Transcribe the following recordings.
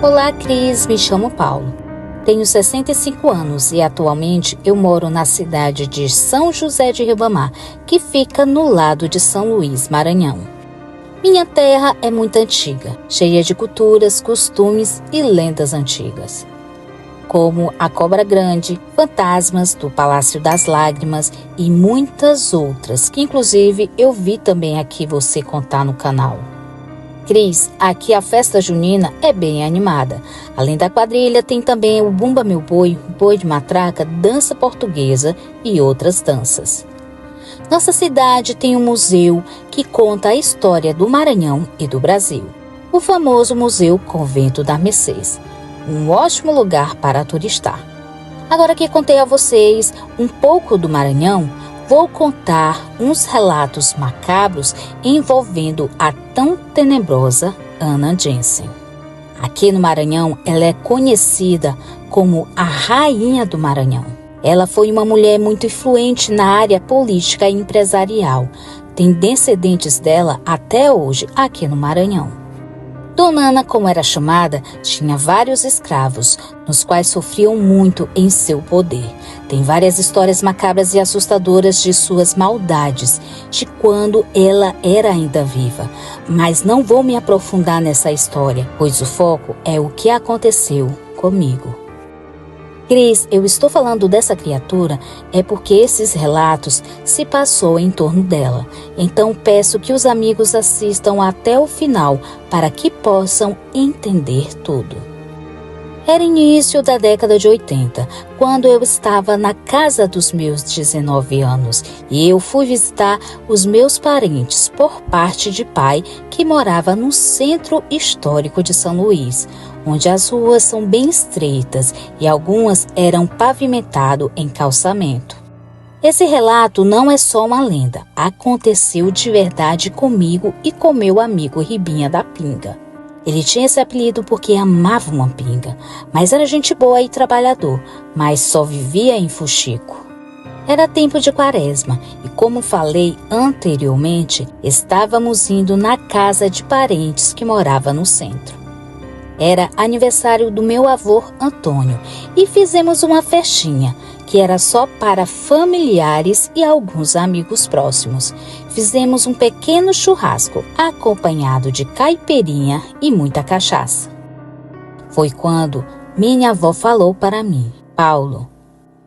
Olá, Cris, me chamo Paulo. Tenho 65 anos e atualmente eu moro na cidade de São José de Ribamar, que fica no lado de São Luís, Maranhão. Minha terra é muito antiga, cheia de culturas, costumes e lendas antigas, como a Cobra Grande, fantasmas do Palácio das Lágrimas e muitas outras, que inclusive eu vi também aqui você contar no canal. Cris, aqui a festa junina é bem animada. Além da quadrilha, tem também o Bumba Meu Boi, boi de matraca, dança portuguesa e outras danças. Nossa cidade tem um museu que conta a história do Maranhão e do Brasil. O famoso Museu Convento da Mercês. Um ótimo lugar para turistar. Agora que contei a vocês um pouco do Maranhão, vou contar uns relatos macabros envolvendo a tão tenebrosa Ana Jensen. Aqui no Maranhão, ela é conhecida como a Rainha do Maranhão. Ela foi uma mulher muito influente na área política e empresarial. Tem descendentes dela até hoje aqui no Maranhão. Dona Ana, como era chamada, tinha vários escravos, nos quais sofriam muito em seu poder. Tem várias histórias macabras e assustadoras de suas maldades, de quando ela era ainda viva. Mas não vou me aprofundar nessa história, pois o foco é o que aconteceu comigo. Cris, eu estou falando dessa criatura é porque esses relatos se passou em torno dela. Então peço que os amigos assistam até o final para que possam entender tudo. Era início da década de 80, quando eu estava na casa dos meus 19 anos e eu fui visitar os meus parentes por parte de pai que morava no centro histórico de São Luís, onde as ruas são bem estreitas e algumas eram pavimentadas em calçamento. Esse relato não é só uma lenda, aconteceu de verdade comigo e com meu amigo Ribinha da Pinga. Ele tinha esse apelido porque amava uma pinga, mas era gente boa e trabalhador, mas só vivia em fuxico. Era tempo de quaresma e, como falei anteriormente, estávamos indo na casa de parentes que morava no centro. Era aniversário do meu avô Antônio e fizemos uma festinha, que era só para familiares e alguns amigos próximos. Fizemos um pequeno churrasco, acompanhado de caipirinha e muita cachaça. Foi quando minha avó falou para mim: Paulo,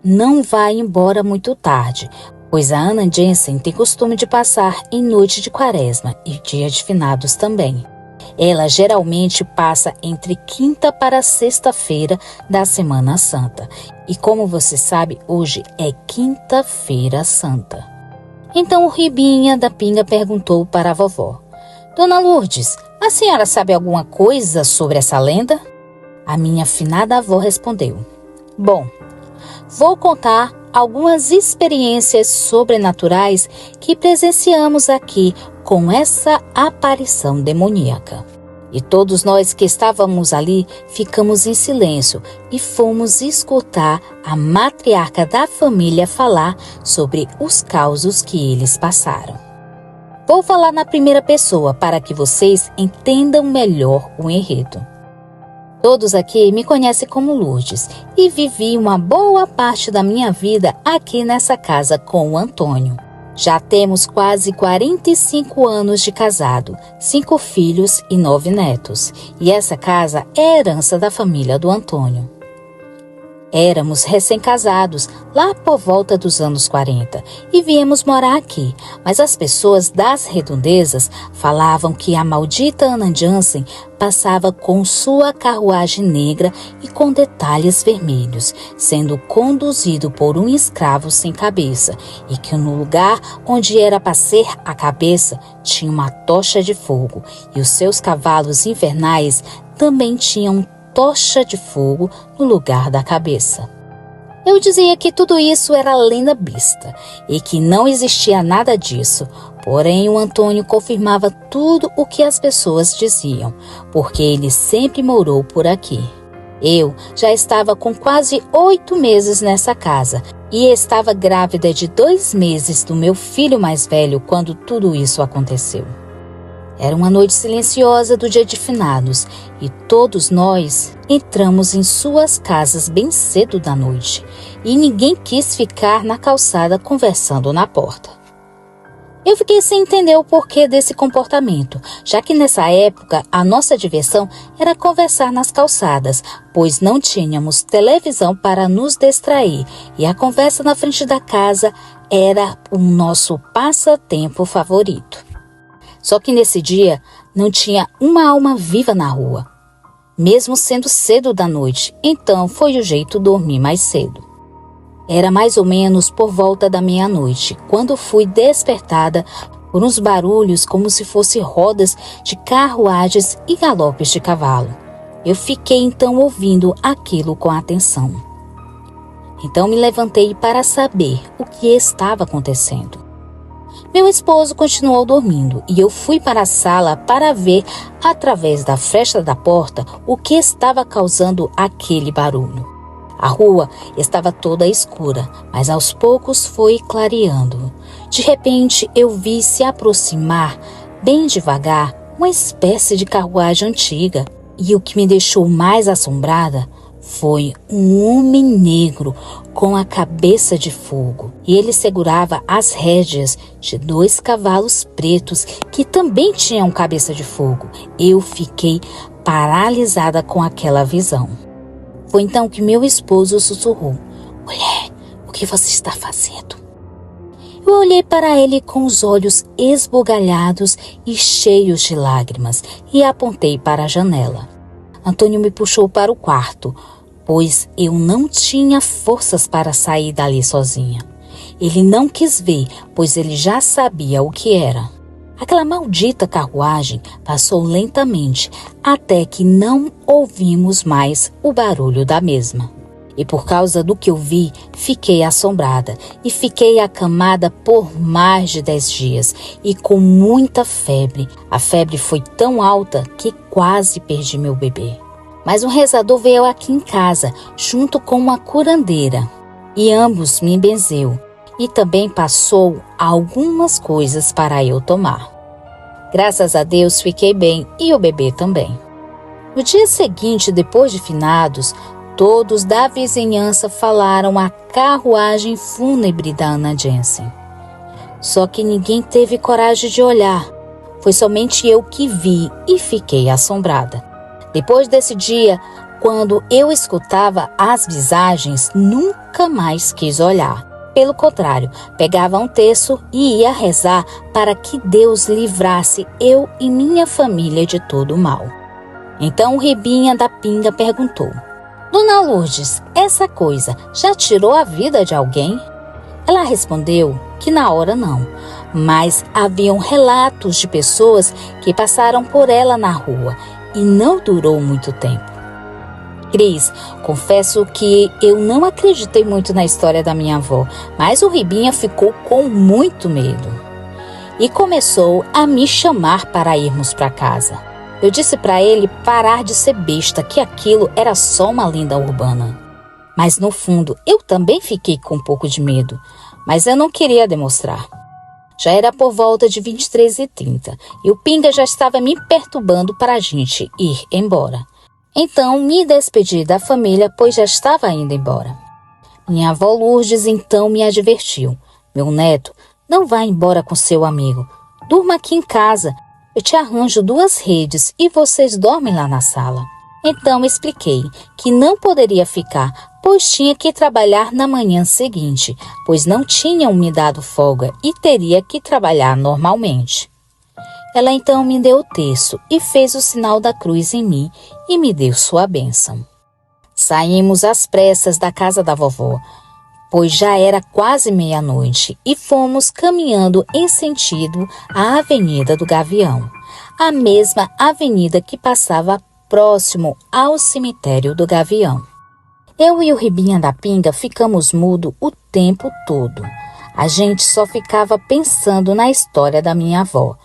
não vá embora muito tarde, pois a Ana Jensen tem costume de passar em noite de quaresma e dia de finados também. Ela geralmente passa entre quinta para sexta-feira da Semana Santa. E como você sabe, hoje é quinta-feira santa. Então o Ribinha da Pinga perguntou para a vovó: Dona Lourdes, a senhora sabe alguma coisa sobre essa lenda? A minha finada avó respondeu: Bom, vou contar algumas experiências sobrenaturais que presenciamos aqui com essa aparição demoníaca. E todos nós que estávamos ali ficamos em silêncio e fomos escutar a matriarca da família falar sobre os causos que eles passaram. Vou falar na primeira pessoa para que vocês entendam melhor o enredo. Todos aqui me conhecem como Lourdes e vivi uma boa parte da minha vida aqui nessa casa com o Antônio. Já temos quase 45 anos de casado, 5 filhos e 9 netos. E essa casa é herança da família do Antônio. Éramos recém-casados, lá por volta dos anos 40, e viemos morar aqui. Mas as pessoas das redondezas falavam que a maldita Ana Jensen passava com sua carruagem negra e com detalhes vermelhos, sendo conduzido por um escravo sem cabeça, e que no lugar onde era para ser a cabeça tinha uma tocha de fogo, e os seus cavalos infernais também tinham tocha de fogo no lugar da cabeça. Eu dizia que tudo isso era lenda besta e que não existia nada disso, porém o Antônio confirmava tudo o que as pessoas diziam, porque ele sempre morou por aqui. Eu já estava com quase 8 meses nessa casa e estava grávida de 2 meses do meu filho mais velho quando tudo isso aconteceu. Era uma noite silenciosa do dia de finados e todos nós entramos em suas casas bem cedo da noite e ninguém quis ficar na calçada conversando na porta. Eu fiquei sem entender o porquê desse comportamento, já que nessa época a nossa diversão era conversar nas calçadas, pois não tínhamos televisão para nos distrair e a conversa na frente da casa era o nosso passatempo favorito. Só que nesse dia não tinha uma alma viva na rua, mesmo sendo cedo da noite, então foi o jeito dormir mais cedo. Era mais ou menos por volta da meia-noite, quando fui despertada por uns barulhos como se fossem rodas de carruagens e galopes de cavalo. Eu fiquei então ouvindo aquilo com atenção. Então me levantei para saber o que estava acontecendo. Meu esposo continuou dormindo e eu fui para a sala para ver, através da fresta da porta, o que estava causando aquele barulho. A rua estava toda escura, mas aos poucos foi clareando. De repente, eu vi se aproximar, bem devagar, uma espécie de carruagem antiga. E o que me deixou mais assombrada foi um homem negro com a cabeça de fogo. E ele segurava as rédeas de 2 cavalos pretos que também tinham cabeça de fogo. Eu fiquei paralisada com aquela visão. Foi então que meu esposo sussurrou: "Mulher, o que você está fazendo?" Eu olhei para ele com os olhos esbugalhados e cheios de lágrimas e apontei para a janela. Antônio me puxou para o quarto, pois eu não tinha forças para sair dali sozinha. Ele não quis ver, pois ele já sabia o que era. Aquela maldita carruagem passou lentamente até que não ouvimos mais o barulho da mesma. E por causa do que eu vi, fiquei assombrada e fiquei acamada por mais de 10 dias e com muita febre. A febre foi tão alta que quase perdi meu bebê. Mas um rezador veio aqui em casa junto com uma curandeira e ambos me benzeu e também passou algumas coisas para eu tomar. Graças a Deus fiquei bem e o bebê também. No dia seguinte, depois de finados, todos da vizinhança falaram a carruagem fúnebre da Ana Jensen. Só que ninguém teve coragem de olhar. Foi somente eu que vi e fiquei assombrada. Depois desse dia, quando eu escutava as visagens, nunca mais quis olhar. Pelo contrário, pegava um terço e ia rezar para que Deus livrasse eu e minha família de todo o mal. Então o Ribinha da Pinga perguntou: "Dona Lourdes, essa coisa já tirou a vida de alguém?" Ela respondeu que na hora não, mas haviam relatos de pessoas que passaram por ela na rua e não durou muito tempo. Cris, confesso que eu não acreditei muito na história da minha avó, mas o Ribinha ficou com muito medo e começou a me chamar para irmos para casa. Eu disse para ele parar de ser besta, que aquilo era só uma lenda urbana. Mas no fundo, eu também fiquei com um pouco de medo, mas eu não queria demonstrar. Já era por volta de 23h30 e o Pinga já estava me perturbando para a gente ir embora. Então me despedi da família, pois já estava indo embora. Minha avó Lourdes então me advertiu: "Meu neto, não vá embora com seu amigo. Durma aqui em casa. Eu te arranjo 2 redes e vocês dormem lá na sala." Então expliquei que não poderia ficar, pois tinha que trabalhar na manhã seguinte, pois não tinham me dado folga e teria que trabalhar normalmente. Ela então me deu o terço e fez o sinal da cruz em mim e me deu sua bênção. Saímos às pressas da casa da vovó, pois já era quase meia-noite, e fomos caminhando em sentido à Avenida do Gavião, a mesma avenida que passava próximo ao cemitério do Gavião. Eu e o Ribinha da Pinga ficamos mudos o tempo todo. A gente só ficava pensando na história da minha avó.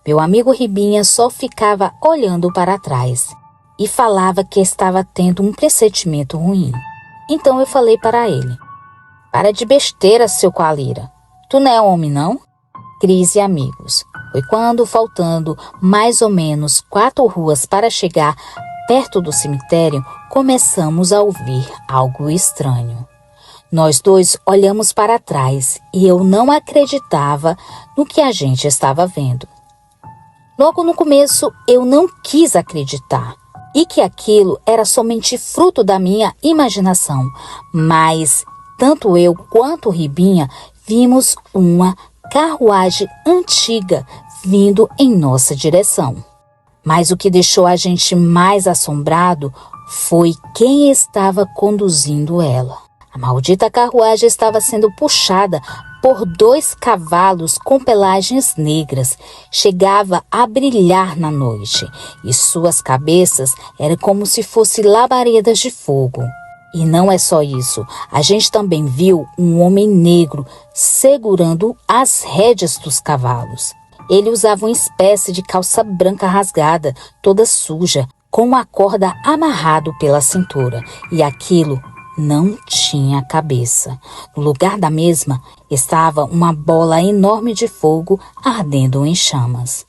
Meu amigo Ribinha só ficava olhando para trás e falava que estava tendo um pressentimento ruim. Então eu falei para ele: "Para de besteira, seu Coalira. Tu não é homem, não?" Cris e amigos. Foi quando, faltando mais ou menos 4 ruas para chegar perto do cemitério, começamos a ouvir algo estranho. Nós dois olhamos para trás e eu não acreditava no que a gente estava vendo. Logo no começo, eu não quis acreditar e que aquilo era somente fruto da minha imaginação, mas tanto eu quanto o Ribinha vimos uma carruagem antiga vindo em nossa direção. Mas o que deixou a gente mais assombrado foi quem estava conduzindo ela. A maldita carruagem estava sendo puxada por 2 cavalos com pelagens negras. Chegava a brilhar na noite e suas cabeças eram como se fossem labaredas de fogo. E não é só isso, a gente também viu um homem negro segurando as rédeas dos cavalos. Ele usava uma espécie de calça branca rasgada, toda suja, com uma corda amarrado pela cintura, e aquilo não tinha cabeça. No lugar da mesma estava uma bola enorme de fogo ardendo em chamas.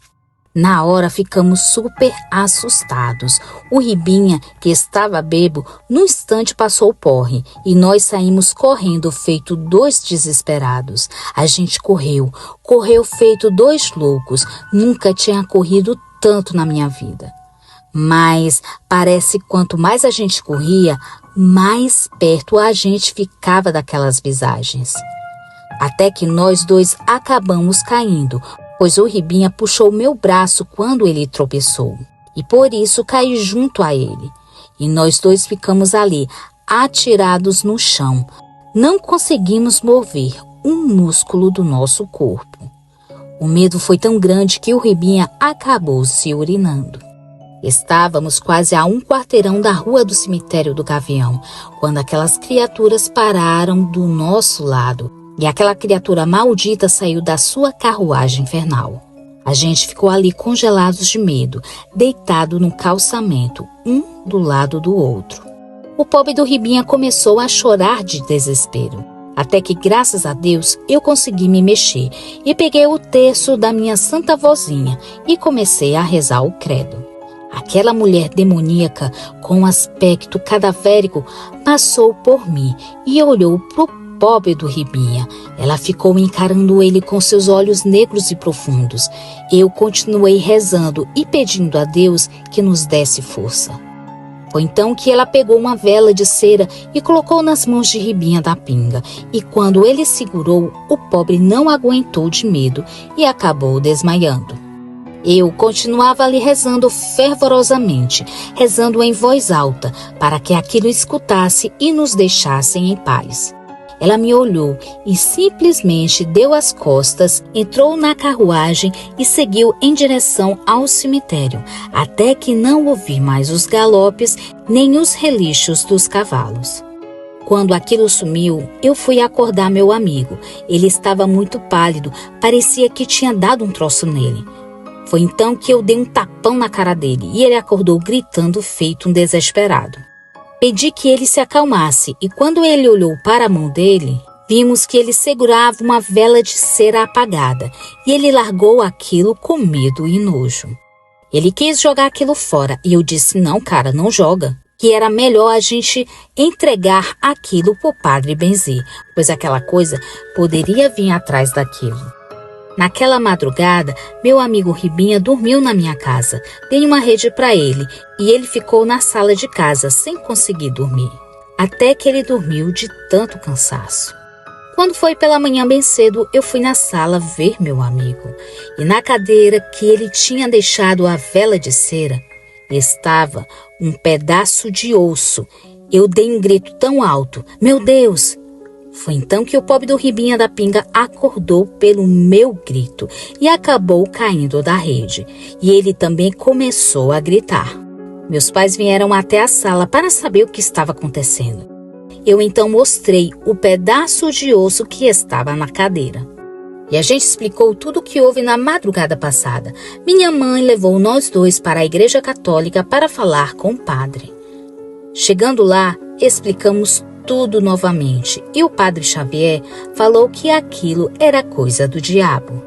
Na hora ficamos super assustados. O Ribinha, que estava bêbado, no instante passou o porre e nós saímos correndo feito 2 desesperados. A gente correu feito 2 loucos. Nunca tinha corrido tanto na minha vida. Mas parece que quanto mais a gente corria, mais perto a gente ficava daquelas visagens. Até que nós dois acabamos caindo, pois o Ribinha puxou meu braço quando ele tropeçou, e por isso caí junto a ele. E nós dois ficamos ali, atirados no chão. Não conseguimos mover um músculo do nosso corpo. O medo foi tão grande que o Ribinha acabou se urinando. Estávamos quase a 1 quarteirão da rua do cemitério do Gavião, quando aquelas criaturas pararam do nosso lado. E aquela criatura maldita saiu da sua carruagem infernal. A gente ficou ali congelados de medo, deitado no calçamento, um do lado do outro. O pobre do Ribinha começou a chorar de desespero. Até que, graças a Deus, eu consegui me mexer e peguei o terço da minha santa vozinha e comecei a rezar o credo. Aquela mulher demoníaca, com um aspecto cadavérico, passou por mim e olhou pro pobre do Ribinha. Ela ficou encarando ele com seus olhos negros e profundos. Eu continuei rezando e pedindo a Deus que nos desse força. Foi então que ela pegou uma vela de cera e colocou nas mãos de Ribinha da Pinga. E quando ele segurou, o pobre não aguentou de medo e acabou desmaiando. Eu continuava ali rezando fervorosamente, rezando em voz alta, para que aquilo escutasse e nos deixassem em paz. Ela me olhou e simplesmente deu as costas, entrou na carruagem e seguiu em direção ao cemitério, até que não ouvi mais os galopes nem os relinchos dos cavalos. Quando aquilo sumiu, eu fui acordar meu amigo. Ele estava muito pálido, parecia que tinha dado um troço nele. Foi então que eu dei um tapão na cara dele e ele acordou gritando feito um desesperado. Pedi que ele se acalmasse e quando ele olhou para a mão dele, vimos que ele segurava uma vela de cera apagada e ele largou aquilo com medo e nojo. Ele quis jogar aquilo fora e eu disse, não cara, não joga, que era melhor a gente entregar aquilo pro Padre Benzi, pois aquela coisa poderia vir atrás daquilo. Naquela madrugada, meu amigo Ribinha dormiu na minha casa. Dei uma rede para ele e ele ficou na sala de casa sem conseguir dormir. Até que ele dormiu de tanto cansaço. Quando foi pela manhã bem cedo, eu fui na sala ver meu amigo. E na cadeira que ele tinha deixado a vela de cera, estava um pedaço de osso. Eu dei um grito tão alto, meu Deus! Foi então que o pobre do Ribinha da Pinga acordou pelo meu grito e acabou caindo da rede. E ele também começou a gritar. Meus pais vieram até a sala para saber o que estava acontecendo. Eu então mostrei o pedaço de osso que estava na cadeira. E a gente explicou tudo o que houve na madrugada passada. Minha mãe levou nós dois para a igreja católica para falar com o padre. Chegando lá, explicamos tudo novamente e o padre Xavier falou que aquilo era coisa do diabo.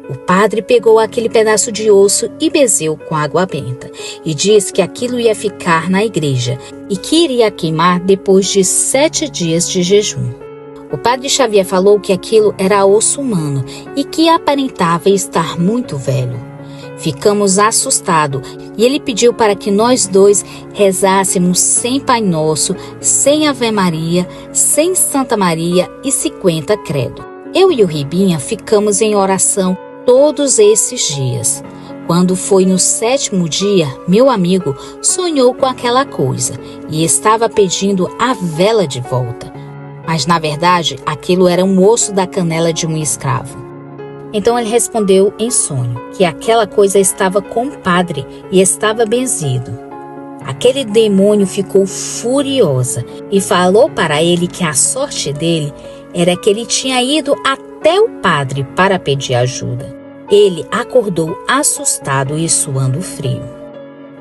O padre pegou aquele pedaço de osso e bezeu com água benta e disse que aquilo ia ficar na igreja e que iria queimar depois de 7 dias de jejum. O padre Xavier falou que aquilo era osso humano e que aparentava estar muito velho. Ficamos assustados e ele pediu para que nós dois rezássemos sem Pai Nosso, sem Ave Maria, sem Santa Maria e 50 credo. Eu e o Ribinha ficamos em oração todos esses dias. Quando foi no 7º dia, meu amigo sonhou com aquela coisa e estava pedindo a vela de volta. Mas, na verdade, aquilo era um osso da canela de um escravo. Então ele respondeu em sonho que aquela coisa estava com o padre e estava benzido. Aquele demônio ficou furiosa e falou para ele que a sorte dele era que ele tinha ido até o padre para pedir ajuda. Ele acordou assustado e suando frio.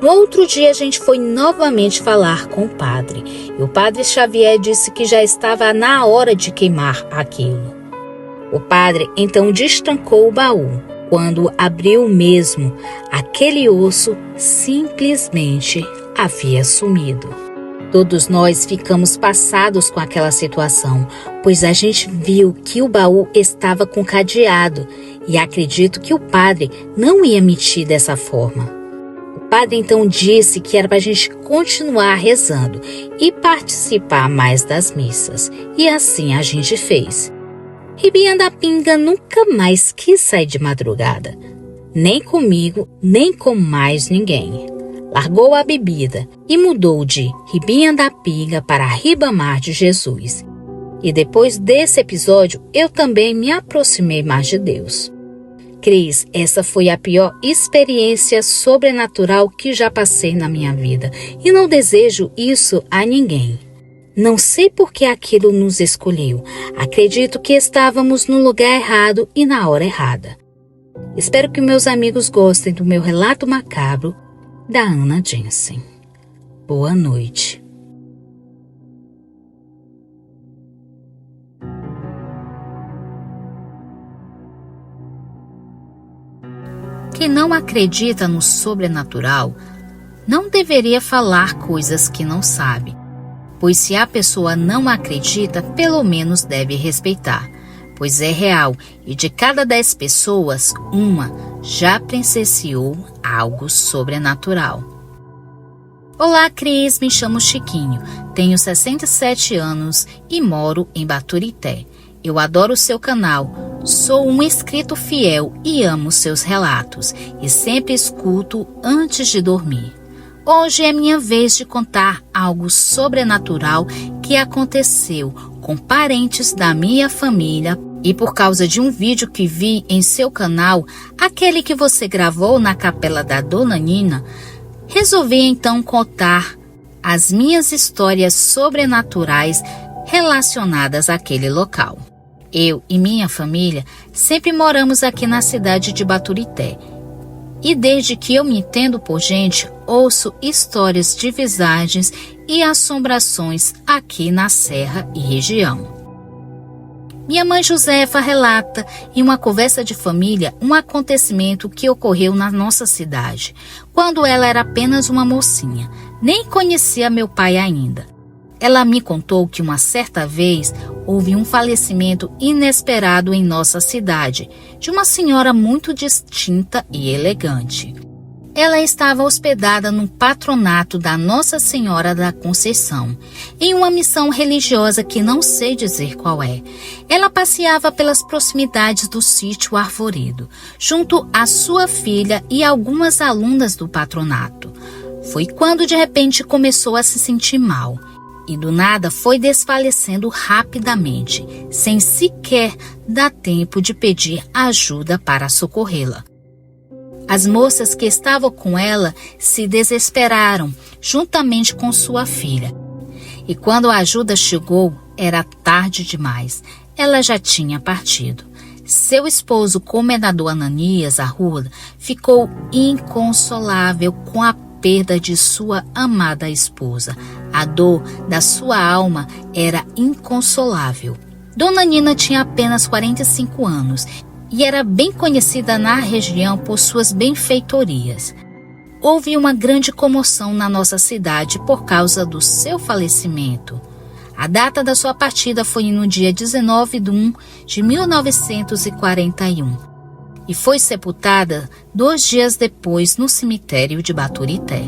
No outro dia a gente foi novamente falar com o padre e o padre Xavier disse que já estava na hora de queimar aquilo. O padre então destrancou o baú. Quando abriu mesmo, aquele osso simplesmente havia sumido. Todos nós ficamos passados com aquela situação, pois a gente viu que o baú estava com cadeado e acredito que o padre não ia mentir dessa forma. O padre então disse que era para a gente continuar rezando e participar mais das missas, e assim a gente fez. Ribinha da Pinga nunca mais quis sair de madrugada, nem comigo, nem com mais ninguém. Largou a bebida e mudou de Ribinha da Pinga para Ribamar de Jesus. E depois desse episódio, eu também me aproximei mais de Deus. Cris, essa foi a pior experiência sobrenatural que já passei na minha vida e não desejo isso a ninguém. Não sei por que aquilo nos escolheu. Acredito que estávamos no lugar errado e na hora errada. Espero que meus amigos gostem do meu relato macabro da Ana Jensen. Boa noite. Quem não acredita no sobrenatural não deveria falar coisas que não sabe, pois se a pessoa não acredita, pelo menos deve respeitar, pois é real e de cada 10 pessoas, uma já presenciou algo sobrenatural. Olá, Cris, me chamo Chiquinho, tenho 67 anos e moro em Baturité. Eu adoro o seu canal, sou um inscrito fiel e amo seus relatos e sempre escuto antes de dormir. Hoje é minha vez de contar algo sobrenatural que aconteceu com parentes da minha família e por causa de um vídeo que vi em seu canal, aquele que você gravou na capela da Dona Nina, resolvi então contar as minhas histórias sobrenaturais relacionadas àquele local. Eu e minha família sempre moramos aqui na cidade de Baturité. E desde que eu me entendo por gente, ouço histórias de visagens e assombrações aqui na Serra e região. Minha mãe Josefa relata em uma conversa de família um acontecimento que ocorreu na nossa cidade, quando ela era apenas uma mocinha, nem conhecia meu pai ainda. Ela me contou que uma certa vez houve um falecimento inesperado em nossa cidade, de uma senhora muito distinta e elegante. Ela estava hospedada no patronato da Nossa Senhora da Conceição, em uma missão religiosa que não sei dizer qual é. Ela passeava pelas proximidades do sítio Arvoredo, junto à sua filha e algumas alunas do patronato. Foi quando de repente começou a se sentir mal. E do nada foi desfalecendo rapidamente, sem sequer dar tempo de pedir ajuda para socorrê-la. As moças que estavam com ela se desesperaram, juntamente com sua filha. E quando a ajuda chegou, era tarde demais. Ela já tinha partido. Seu esposo, comendador Ananias Arruda, ficou inconsolável com a perda de sua amada esposa. A dor da sua alma era inconsolável. Dona Nina tinha apenas 45 anos e era bem conhecida na região por suas benfeitorias. Houve uma grande comoção na nossa cidade por causa do seu falecimento. A data da sua partida foi no dia 19 de 1 de 1941 e foi sepultada 2 dias depois no cemitério de Baturité.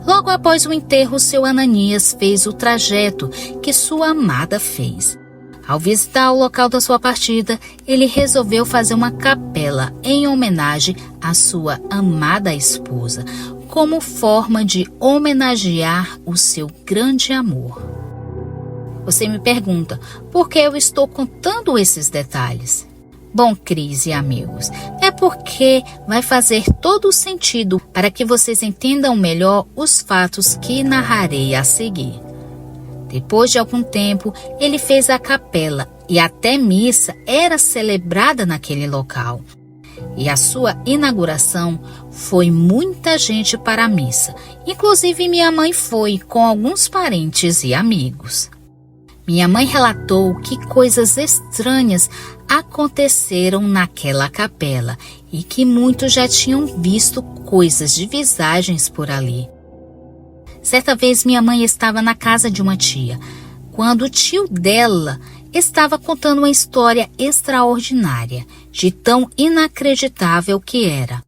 Logo após o enterro, seu Ananias fez o trajeto que sua amada fez. Ao visitar o local da sua partida, ele resolveu fazer uma capela em homenagem à sua amada esposa, como forma de homenagear o seu grande amor. Você me pergunta, por que eu estou contando esses detalhes? Bom, Cris e amigos, é porque vai fazer todo o sentido para que vocês entendam melhor os fatos que narrarei a seguir. Depois de algum tempo, ele fez a capela e até missa era celebrada naquele local. E a sua inauguração foi muita gente para a missa, inclusive minha mãe foi com alguns parentes e amigos. Minha mãe relatou que coisas estranhas aconteceram naquela capela e que muitos já tinham visto coisas de visagens por ali. Certa vez minha mãe estava na casa de uma tia, quando o tio dela estava contando uma história extraordinária, de tão inacreditável que era.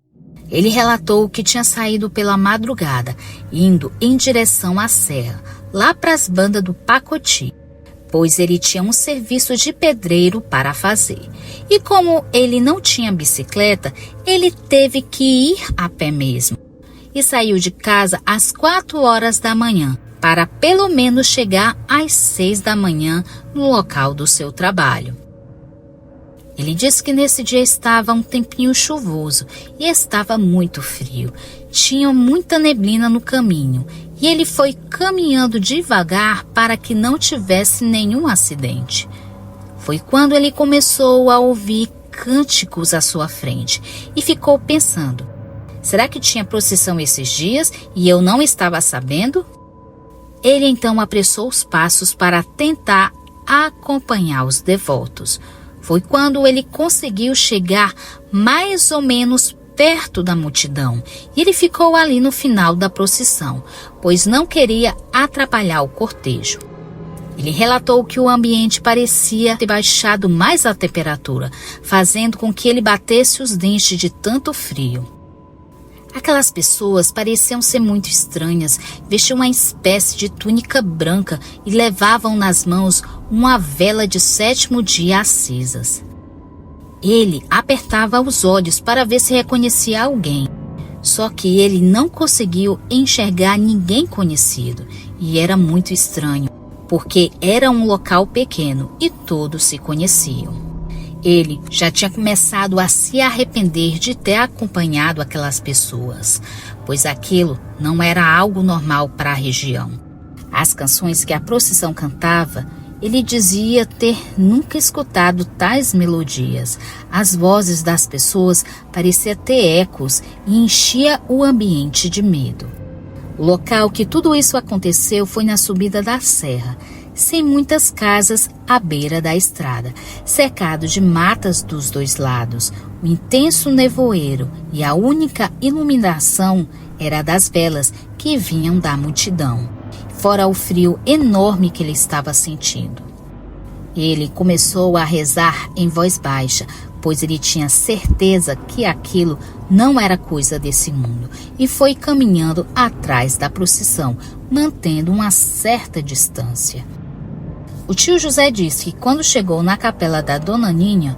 Ele relatou que tinha saído pela madrugada, indo em direção à serra, lá para as bandas do Pacoti, pois ele tinha um serviço de pedreiro para fazer. E como ele não tinha bicicleta, ele teve que ir a pé mesmo. E saiu de casa às 4 horas da manhã, para pelo menos chegar às 6 da manhã no local do seu trabalho. Ele disse que nesse dia estava um tempinho chuvoso e estava muito frio. Tinha muita neblina no caminho e ele foi caminhando devagar para que não tivesse nenhum acidente. Foi quando ele começou a ouvir cânticos à sua frente e ficou pensando: será que tinha procissão esses dias e eu não estava sabendo? Ele então apressou os passos para tentar acompanhar os devotos. Foi quando ele conseguiu chegar mais ou menos perto da multidão e ele ficou ali no final da procissão, pois não queria atrapalhar o cortejo. Ele relatou que o ambiente parecia ter baixado mais a temperatura, fazendo com que ele batesse os dentes de tanto frio. Aquelas pessoas pareciam ser muito estranhas, vestiam uma espécie de túnica branca e levavam nas mãos uma vela de 7º dia acesas. Ele apertava os olhos para ver se reconhecia alguém, só que ele não conseguiu enxergar ninguém conhecido e era muito estranho, porque era um local pequeno e todos se conheciam. Ele já tinha começado a se arrepender de ter acompanhado aquelas pessoas, pois aquilo não era algo normal para a região. As canções que a procissão cantava, ele dizia ter nunca escutado tais melodias. As vozes das pessoas pareciam ter ecos e enchia o ambiente de medo. O local que tudo isso aconteceu foi na subida da serra, sem muitas casas à beira da estrada, cercado de matas dos dois lados, um intenso nevoeiro e a única iluminação era das velas que vinham da multidão, fora o frio enorme que ele estava sentindo. Ele começou a rezar em voz baixa, pois ele tinha certeza que aquilo não era coisa desse mundo, e foi caminhando atrás da procissão, mantendo uma certa distância. O tio José disse que quando chegou na capela da Dona Ninha,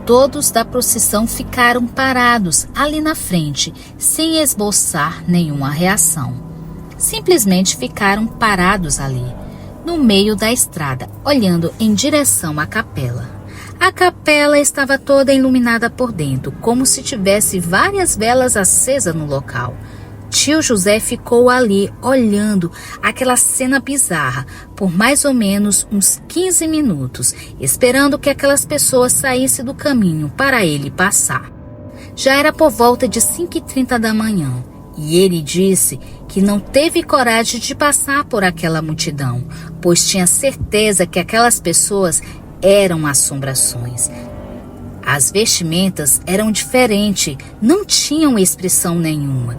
todos da procissão ficaram parados ali na frente, sem esboçar nenhuma reação. Simplesmente ficaram parados ali, no meio da estrada, olhando em direção à capela. A capela estava toda iluminada por dentro, como se tivesse várias velas acesas no local. Tio José ficou ali olhando aquela cena bizarra por mais ou menos uns 15 minutos, esperando que aquelas pessoas saíssem do caminho para ele passar. Já era por volta de 5h30 da manhã e ele disse que não teve coragem de passar por aquela multidão, pois tinha certeza que aquelas pessoas eram assombrações. As vestimentas eram diferentes, não tinham expressão nenhuma.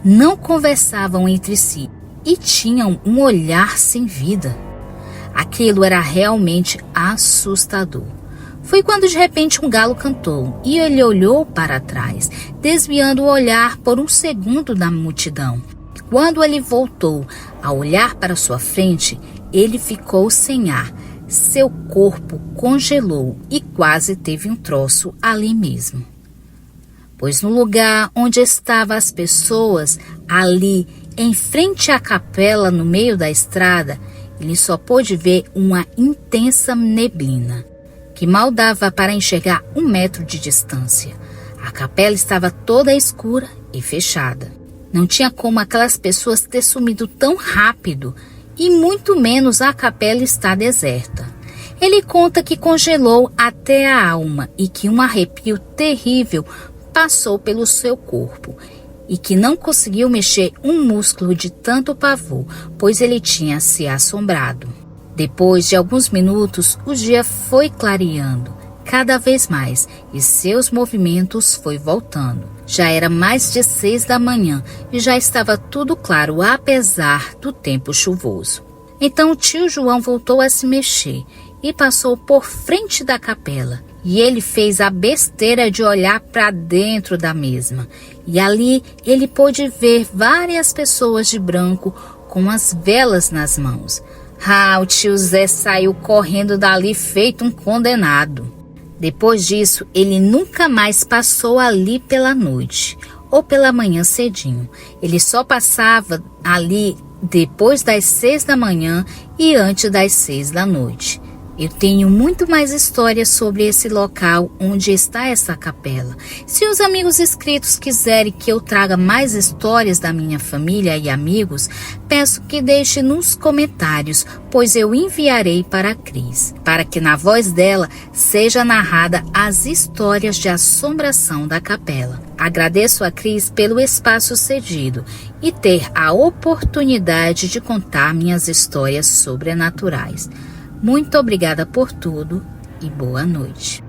Não conversavam entre si e tinham um olhar sem vida. Aquilo era realmente assustador. Foi quando de repente um galo cantou e ele olhou para trás, desviando o olhar por um segundo da multidão. Quando ele voltou a olhar para sua frente, ele ficou sem ar. Seu corpo congelou e quase teve um troço ali mesmo. Pois no lugar onde estavam as pessoas, ali em frente à capela no meio da estrada, ele só pôde ver uma intensa neblina, que mal dava para enxergar 1 metro de distância. A capela estava toda escura e fechada. Não tinha como aquelas pessoas ter sumido tão rápido, e muito menos a capela está deserta. Ele conta que congelou até a alma e que um arrepio terrível passou pelo seu corpo e que não conseguiu mexer um músculo de tanto pavor, pois ele tinha se assombrado. Depois de alguns minutos, o dia foi clareando cada vez mais e seus movimentos foi voltando. Já era mais de 6 da manhã e já estava tudo claro, apesar do tempo chuvoso. Então o tio João voltou a se mexer e passou por frente da capela. E ele fez a besteira de olhar para dentro da mesma. E ali ele pôde ver várias pessoas de branco com as velas nas mãos. O tio Zé saiu correndo dali feito um condenado. Depois disso, ele nunca mais passou ali pela noite ou pela manhã cedinho. Ele só passava ali depois das 6 da manhã e antes das 6 da noite. Eu tenho muito mais histórias sobre esse local onde está essa capela. Se os amigos inscritos quiserem que eu traga mais histórias da minha família e amigos, peço que deixe nos comentários, pois eu enviarei para a Cris, para que na voz dela seja narrada as histórias de assombração da capela. Agradeço a Cris pelo espaço cedido e ter a oportunidade de contar minhas histórias sobrenaturais. Muito obrigada por tudo e boa noite.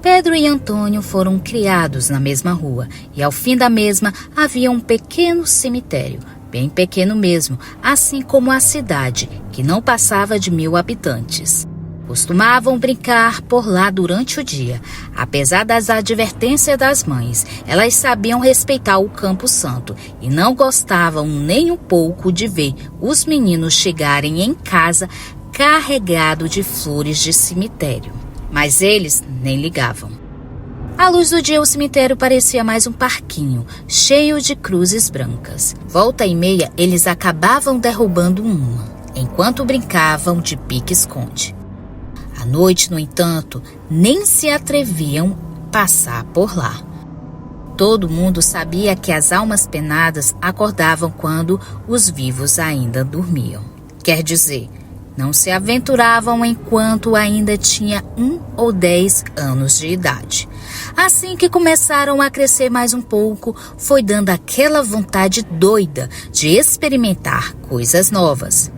Pedro e Antônio foram criados na mesma rua e ao fim da mesma havia um pequeno cemitério, bem pequeno mesmo, assim como a cidade, que não passava de 1000 habitantes. Costumavam brincar por lá durante o dia. Apesar das advertências das mães, elas sabiam respeitar o Campo Santo e não gostavam nem um pouco de ver os meninos chegarem em casa carregados de flores de cemitério. Mas eles nem ligavam. À luz do dia, o cemitério parecia mais um parquinho, cheio de cruzes brancas. Volta e meia, eles acabavam derrubando uma, enquanto brincavam de pique-esconde. À noite, no entanto, nem se atreviam a passar por lá. Todo mundo sabia que as almas penadas acordavam quando os vivos ainda dormiam. Quer dizer, não se aventuravam enquanto ainda tinha 1 ou 10 anos de idade. Assim que começaram a crescer mais um pouco, foi dando aquela vontade doida de experimentar coisas novas.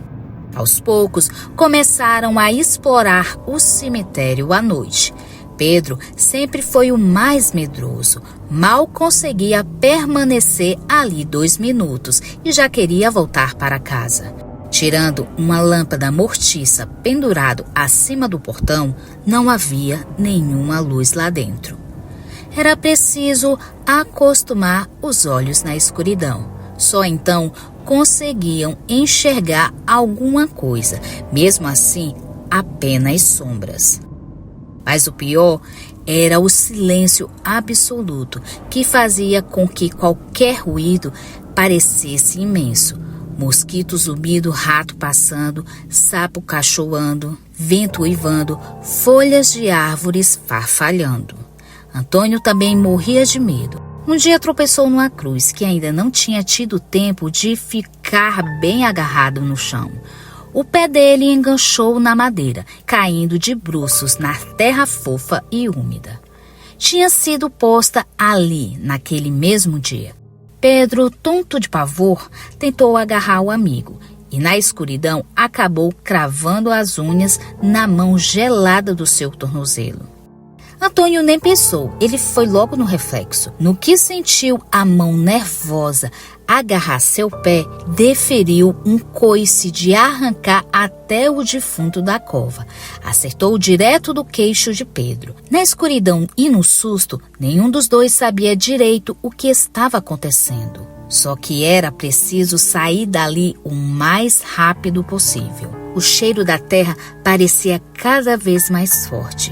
Aos poucos, começaram a explorar o cemitério à noite. Pedro sempre foi o mais medroso. Mal conseguia permanecer ali 2 minutos e já queria voltar para casa. Tirando uma lâmpada mortiça pendurado acima do portão, não havia nenhuma luz lá dentro. Era preciso acostumar os olhos na escuridão. Só então conseguiam enxergar alguma coisa, mesmo assim, apenas sombras. Mas o pior era o silêncio absoluto, que fazia com que qualquer ruído parecesse imenso. Mosquito zumbindo, rato passando, sapo cachoando, vento uivando, folhas de árvores farfalhando. Antônio também morria de medo. Um dia tropeçou numa cruz que ainda não tinha tido tempo de ficar bem agarrado no chão. O pé dele enganchou na madeira, caindo de bruços na terra fofa e úmida. Tinha sido posta ali naquele mesmo dia. Pedro, tonto de pavor, tentou agarrar o amigo e na escuridão acabou cravando as unhas na mão gelada do seu tornozelo. Antônio nem pensou, ele foi logo no reflexo. No que sentiu a mão nervosa agarrar seu pé, deferiu um coice de arrancar até o defunto da cova. Acertou direto do queixo de Pedro. Na escuridão e no susto, nenhum dos dois sabia direito o que estava acontecendo. Só que era preciso sair dali o mais rápido possível. O cheiro da terra parecia cada vez mais forte.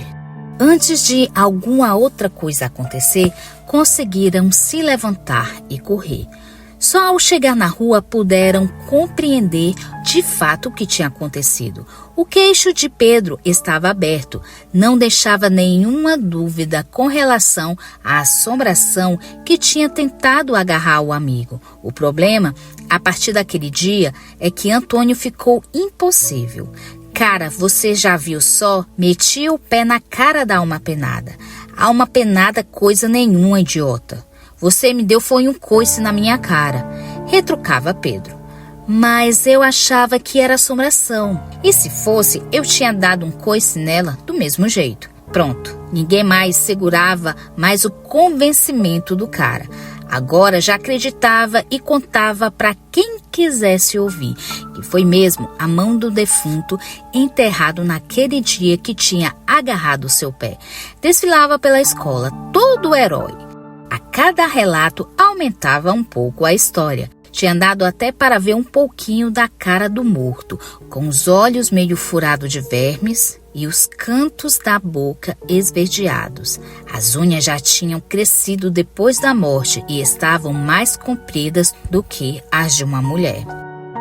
Antes de alguma outra coisa acontecer, conseguiram se levantar e correr. Só ao chegar na rua puderam compreender de fato o que tinha acontecido. O queixo de Pedro estava aberto, não deixava nenhuma dúvida com relação à assombração que tinha tentado agarrar o amigo. O problema, a partir daquele dia, é que Antônio ficou impossível. Cara, você já viu só? Meti o pé na cara da alma penada. Alma penada coisa nenhuma, idiota. Você me deu foi um coice na minha cara. Retrucava Pedro. Mas eu achava que era assombração. E se fosse, eu tinha dado um coice nela do mesmo jeito. Pronto, ninguém mais segurava mais o convencimento do cara. Agora já acreditava e contava para quem quisesse ouvir, que foi mesmo a mão do defunto enterrado naquele dia que tinha agarrado seu pé. Desfilava pela escola, todo herói. A cada relato aumentava um pouco a história. Tinha dado até para ver um pouquinho da cara do morto, com os olhos meio furados de vermes e os cantos da boca esverdeados. As unhas já tinham crescido depois da morte e estavam mais compridas do que as de uma mulher.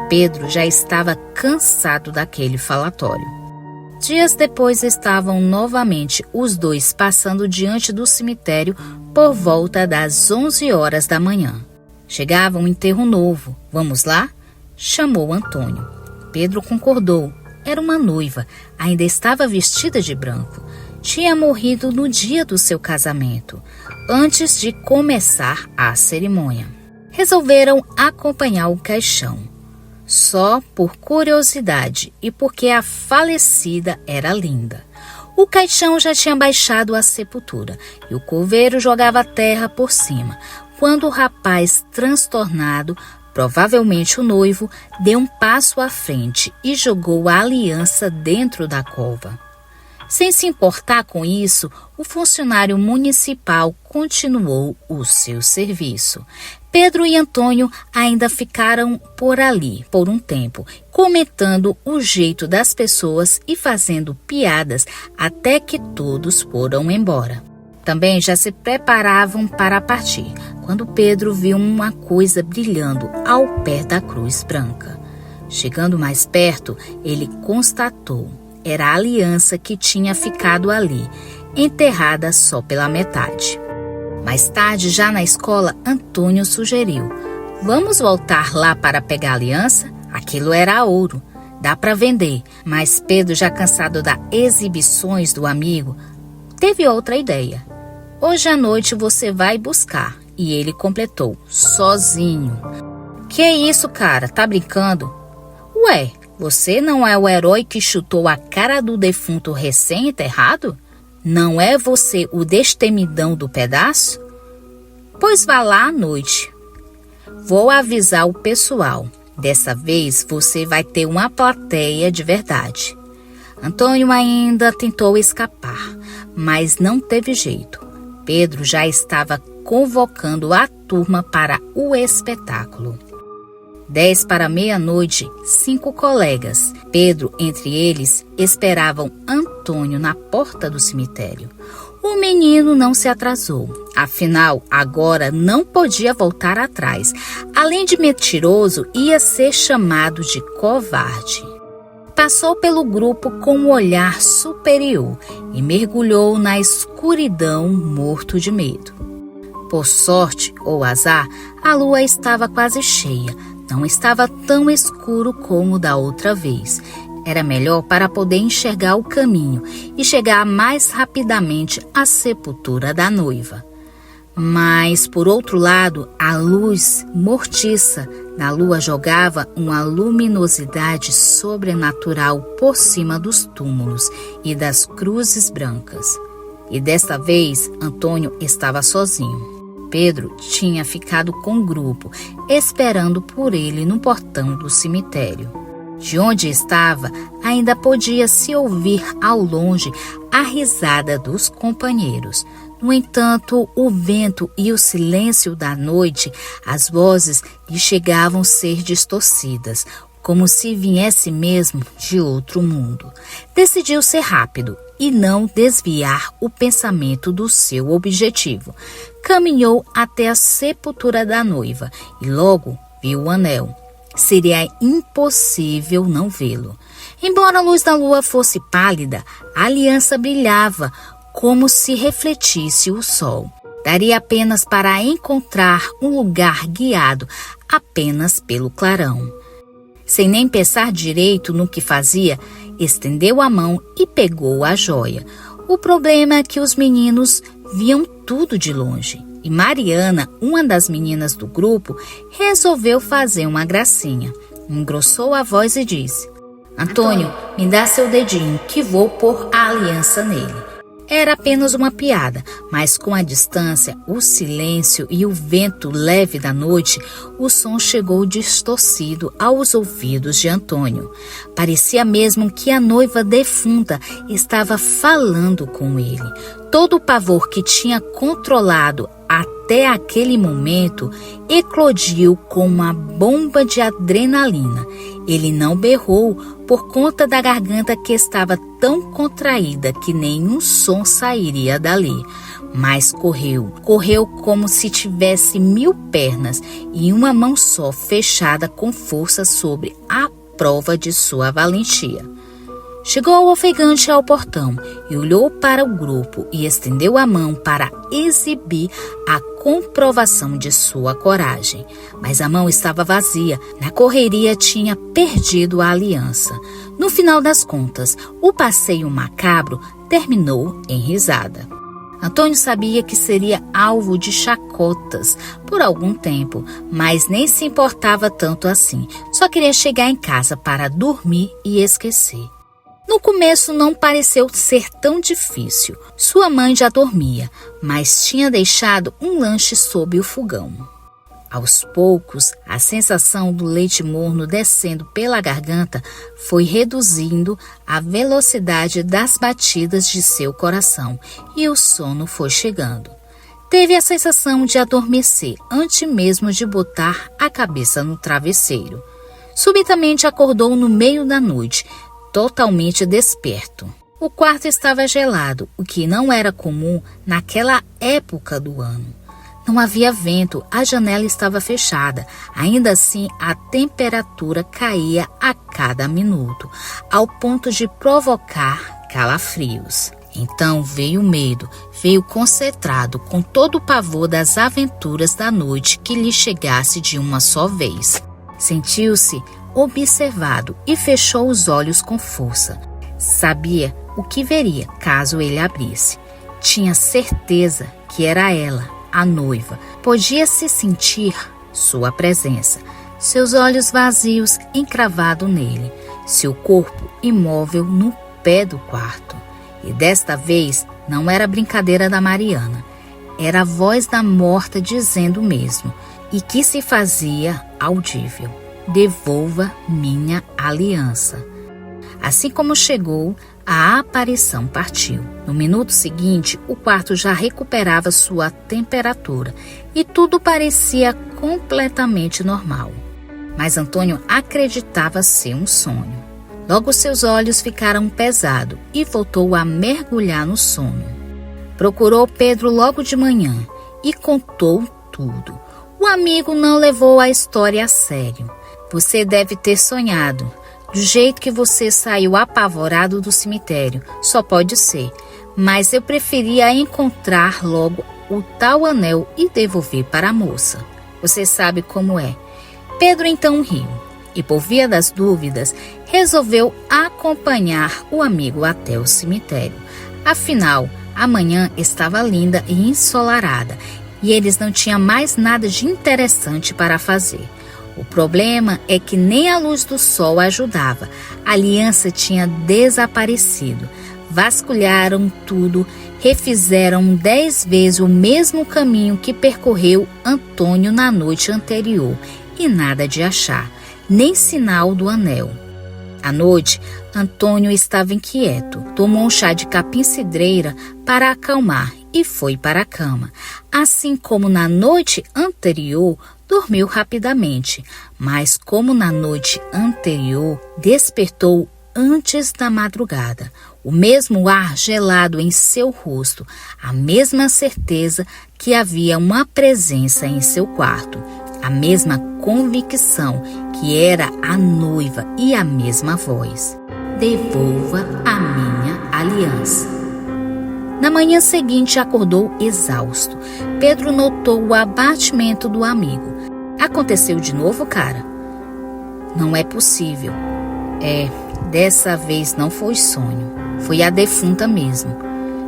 Pedro já estava cansado daquele falatório. Dias depois estavam novamente os dois passando diante do cemitério por volta das 11 horas da manhã. Chegava um enterro novo. Vamos lá? Chamou Antônio. Pedro concordou. Era uma noiva. Ainda estava vestida de branco. Tinha morrido no dia do seu casamento, antes de começar a cerimônia. Resolveram acompanhar o caixão, só por curiosidade e porque a falecida era linda. O caixão já tinha baixado à sepultura e o coveiro jogava terra por cima, quando o rapaz, transtornado, provavelmente o noivo, deu um passo à frente e jogou a aliança dentro da cova. Sem se importar com isso, o funcionário municipal continuou o seu serviço. Pedro e Antônio ainda ficaram por ali por um tempo, comentando o jeito das pessoas e fazendo piadas até que todos foram embora. Também já se preparavam para partir, quando Pedro viu uma coisa brilhando ao pé da cruz branca. Chegando mais perto, ele constatou. Era a aliança que tinha ficado ali, enterrada só pela metade. Mais tarde, já na escola, Antônio sugeriu: vamos voltar lá para pegar a aliança? Aquilo era ouro, dá para vender. Mas Pedro, já cansado das exibições do amigo, teve outra ideia. Hoje à noite você vai buscar. E ele completou, sozinho. Que é isso, cara? Tá brincando? Ué, você não é o herói que chutou a cara do defunto recém-enterrado? Não é você o destemidão do pedaço? Pois vá lá à noite. Vou avisar o pessoal. Dessa vez você vai ter uma plateia de verdade. Antônio ainda tentou escapar, mas não teve jeito. Pedro já estava convocando a turma para o espetáculo. 10 para meia-noite, 5 colegas, Pedro entre eles, esperavam Antônio na porta do cemitério. O menino não se atrasou, afinal, agora não podia voltar atrás. Além de mentiroso, ia ser chamado de covarde. Passou pelo grupo com um olhar superior e mergulhou na escuridão morto de medo. Por sorte ou azar, a lua estava quase cheia. Não estava tão escuro como da outra vez. Era melhor para poder enxergar o caminho e chegar mais rapidamente à sepultura da noiva. Mas, por outro lado, a luz mortiça Na lua jogava uma luminosidade sobrenatural por cima dos túmulos e das cruzes brancas. E desta vez, Antônio estava sozinho. Pedro tinha ficado com o grupo, esperando por ele no portão do cemitério. De onde estava, ainda podia se ouvir ao longe a risada dos companheiros. No entanto, o vento e o silêncio da noite, as vozes lhe chegavam a ser distorcidas, como se viesse mesmo de outro mundo. Decidiu ser rápido e não desviar o pensamento do seu objetivo. Caminhou até a sepultura da noiva e logo viu o anel. Seria impossível não vê-lo. Embora a luz da lua fosse pálida, a aliança brilhava como se refletisse o sol. Daria apenas para encontrar um lugar guiado apenas pelo clarão. Sem nem pensar direito no que fazia, estendeu a mão e pegou a joia. O problema é que os meninos viam tudo de longe. E Mariana, uma das meninas do grupo, resolveu fazer uma gracinha. Engrossou a voz e disse: Antônio, me dá seu dedinho que vou pôr a aliança nele. Era apenas uma piada, mas com a distância, o silêncio e o vento leve da noite, o som chegou distorcido aos ouvidos de Antônio. Parecia mesmo que a noiva defunta estava falando com ele. Todo o pavor que tinha controlado até aquele momento eclodiu com uma bomba de adrenalina. Ele não berrou por conta da garganta que estava tão contraída que nenhum som sairia dali. Mas correu como se tivesse 1000 pernas e uma mão só fechada com força sobre a prova de sua valentia. Chegou ofegante ao portão e olhou para o grupo e estendeu a mão para exibir a comprovação de sua coragem. Mas a mão estava vazia. Na correria tinha perdido a aliança. No final das contas, o passeio macabro terminou em risada. Antônio sabia que seria alvo de chacotas por algum tempo, mas nem se importava tanto assim. Só queria chegar em casa para dormir e esquecer. No começo não pareceu ser tão difícil. Sua mãe já dormia, mas tinha deixado um lanche sob o fogão. Aos poucos, a sensação do leite morno descendo pela garganta foi reduzindo a velocidade das batidas de seu coração e o sono foi chegando. Teve a sensação de adormecer antes mesmo de botar a cabeça no travesseiro. Subitamente acordou no meio da noite, totalmente desperto. O quarto estava gelado, o que não era comum naquela época do ano. Não havia vento, a janela estava fechada. Ainda assim, a temperatura caía a cada minuto, ao ponto de provocar calafrios. Então veio o medo, veio concentrado com todo o pavor das aventuras da noite que lhe chegasse de uma só vez. Sentiu-se observado e fechou os olhos com força. Sabia o que veria caso ele abrisse. Tinha certeza que era ela, a noiva. Podia-se sentir sua presença, seus olhos vazios encravados nele, seu corpo imóvel no pé do quarto. E desta vez não era brincadeira da Mariana, era a voz da morta dizendo o mesmo, e que se fazia audível: devolva minha aliança. Assim como chegou, a aparição partiu. No minuto seguinte, o quarto já recuperava sua temperatura e tudo parecia completamente normal. Mas Antônio acreditava ser um sonho. Logo seus olhos ficaram pesados e voltou a mergulhar no sono. Procurou Pedro logo de manhã e contou tudo. O amigo não levou a história a sério. Você deve ter sonhado. Do jeito que você saiu apavorado do cemitério, só pode ser. Mas eu preferia encontrar logo o tal anel e devolver para a moça. Você sabe como é. Pedro então riu e, por via das dúvidas, resolveu acompanhar o amigo até o cemitério. Afinal, a manhã estava linda e ensolarada e eles não tinham mais nada de interessante para fazer. O problema é que nem a luz do sol ajudava. A aliança tinha desaparecido. Vasculharam tudo, refizeram 10 vezes o mesmo caminho que percorreu Antônio na noite anterior e nada de achar, nem sinal do anel. À noite, Antônio estava inquieto. Tomou um chá de capim-cidreira para acalmar e foi para a cama. Assim como na noite anterior, dormiu rapidamente, mas como na noite anterior, despertou antes da madrugada. O mesmo ar gelado em seu rosto, a mesma certeza que havia uma presença em seu quarto, a mesma convicção que era a noiva e a mesma voz: devolva a minha aliança. Na manhã seguinte acordou exausto. Pedro notou o abatimento do amigo. Aconteceu de novo, cara? Não é possível. Dessa vez não foi sonho. Foi a defunta mesmo.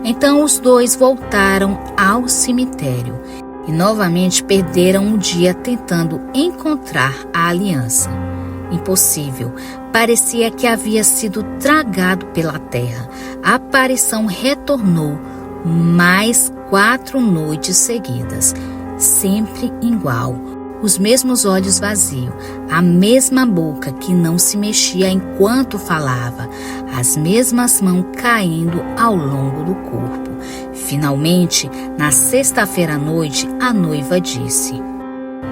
Então os dois voltaram ao cemitério e novamente perderam o dia tentando encontrar a aliança. Impossível. Parecia que havia sido tragado pela terra. A aparição retornou mais 4 noites seguidas, sempre igual. Os mesmos olhos vazios, a mesma boca que não se mexia enquanto falava, as mesmas mãos caindo ao longo do corpo. Finalmente, na sexta-feira à noite, a noiva disse: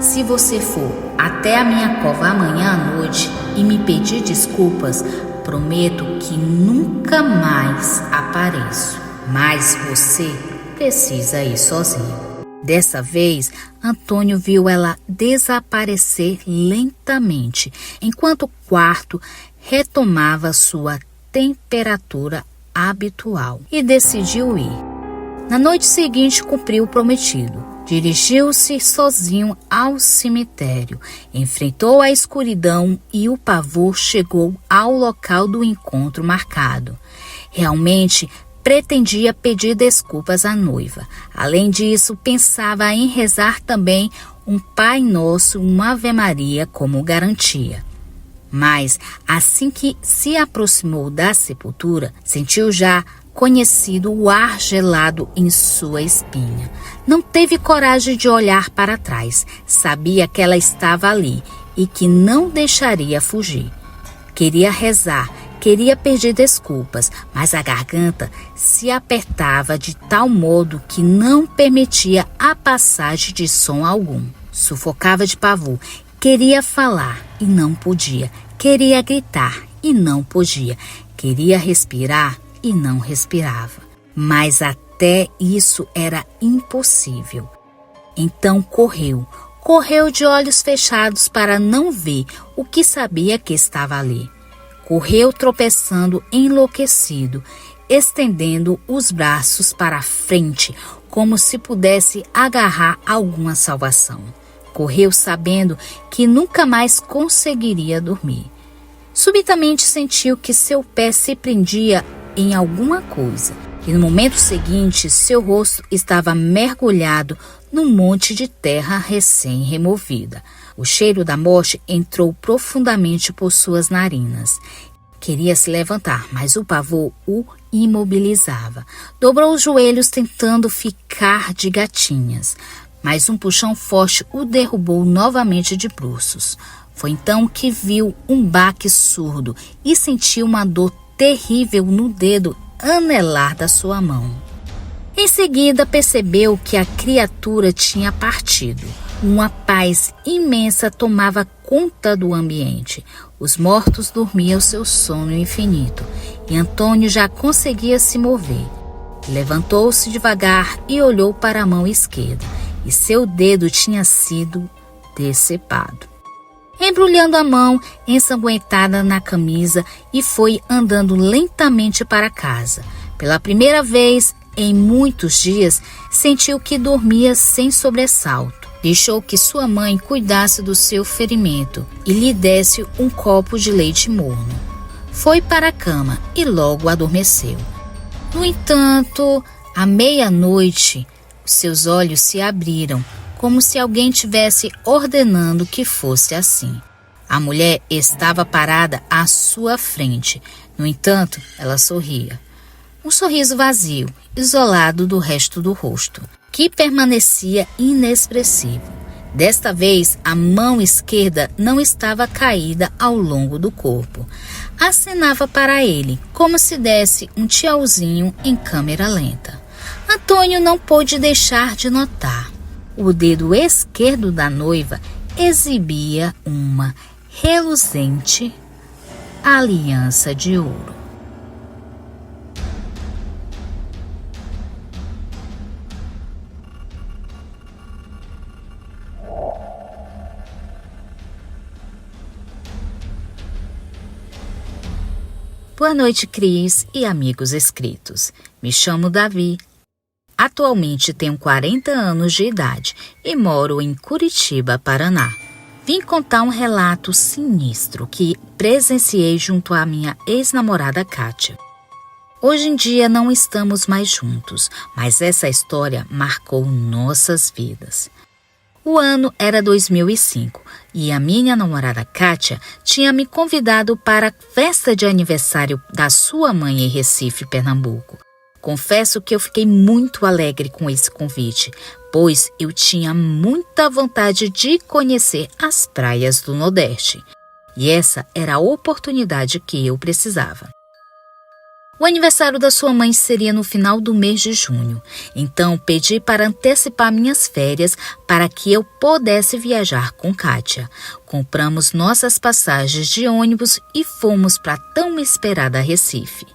se você for até a minha cova amanhã à noite e me pedir desculpas, prometo que nunca mais apareço. Mas você precisa ir sozinho. Dessa vez, Antônio viu ela desaparecer lentamente, enquanto o quarto retomava sua temperatura habitual e decidiu ir. Na noite seguinte, cumpriu o prometido. Dirigiu-se sozinho ao cemitério, enfrentou a escuridão e o pavor chegou ao local do encontro marcado. Realmente, pretendia pedir desculpas à noiva. Além disso, pensava em rezar também um Pai Nosso, uma Ave Maria como garantia. Mas, assim que se aproximou da sepultura, sentiu já conhecido o ar gelado em sua espinha. Não teve coragem de olhar para trás. Sabia que ela estava ali e que não deixaria fugir. Queria rezar, queria pedir desculpas, mas a garganta se apertava de tal modo que não permitia a passagem de som algum. Sufocava de pavor. Queria falar e não podia. Queria gritar e não podia. Queria respirar e não respirava. Mas até isso era impossível. Então correu de olhos fechados para não ver o que sabia que estava ali. Correu tropeçando enlouquecido, estendendo os braços para a frente, como se pudesse agarrar alguma salvação. Correu sabendo que nunca mais conseguiria dormir. Subitamente sentiu que seu pé se prendia em alguma coisa, e no momento seguinte seu rosto estava mergulhado num monte de terra recém-removida. O cheiro da morte entrou profundamente por suas narinas. Queria se levantar, mas o pavor o imobilizava. Dobrou os joelhos tentando ficar de gatinhas, mas um puxão forte o derrubou novamente de bruços. Foi então que viu um baque surdo e sentiu uma dor terrível no dedo anelar da sua mão. Em seguida percebeu que a criatura tinha partido. Uma paz imensa tomava conta do ambiente. Os mortos dormiam seu sono infinito e Antônio já conseguia se mover. Levantou-se devagar e olhou para a mão esquerda, e seu dedo tinha sido decepado. Embrulhando a mão ensanguentada na camisa e foi andando lentamente para casa. Pela primeira vez em muitos dias, sentiu que dormia sem sobressalto. Deixou que sua mãe cuidasse do seu ferimento e lhe desse um copo de leite morno. Foi para a cama e logo adormeceu. No entanto, à meia-noite, seus olhos se abriram como se alguém tivesse ordenando que fosse assim. A mulher estava parada à sua frente. No entanto, ela sorria. Um sorriso vazio, isolado do resto do rosto, que permanecia inexpressivo. Desta vez, a mão esquerda não estava caída ao longo do corpo. Acenava para ele, como se desse um tchauzinho em câmera lenta. Antônio não pôde deixar de notar. O dedo esquerdo da noiva exibia uma reluzente aliança de ouro. Boa noite, Cris e amigos inscritos. Me chamo Davi. Atualmente tenho 40 anos de idade e moro em Curitiba, Paraná. Vim contar um relato sinistro que presenciei junto à minha ex-namorada Kátia. Hoje em dia não estamos mais juntos, mas essa história marcou nossas vidas. O ano era 2005 e a minha namorada Kátia tinha me convidado para a festa de aniversário da sua mãe em Recife, Pernambuco. Confesso que eu fiquei muito alegre com esse convite, pois eu tinha muita vontade de conhecer as praias do Nordeste. E essa era a oportunidade que eu precisava. O aniversário da sua mãe seria no final do mês de junho, então pedi para antecipar minhas férias para que eu pudesse viajar com Kátia. Compramos nossas passagens de ônibus e fomos para a tão esperada Recife.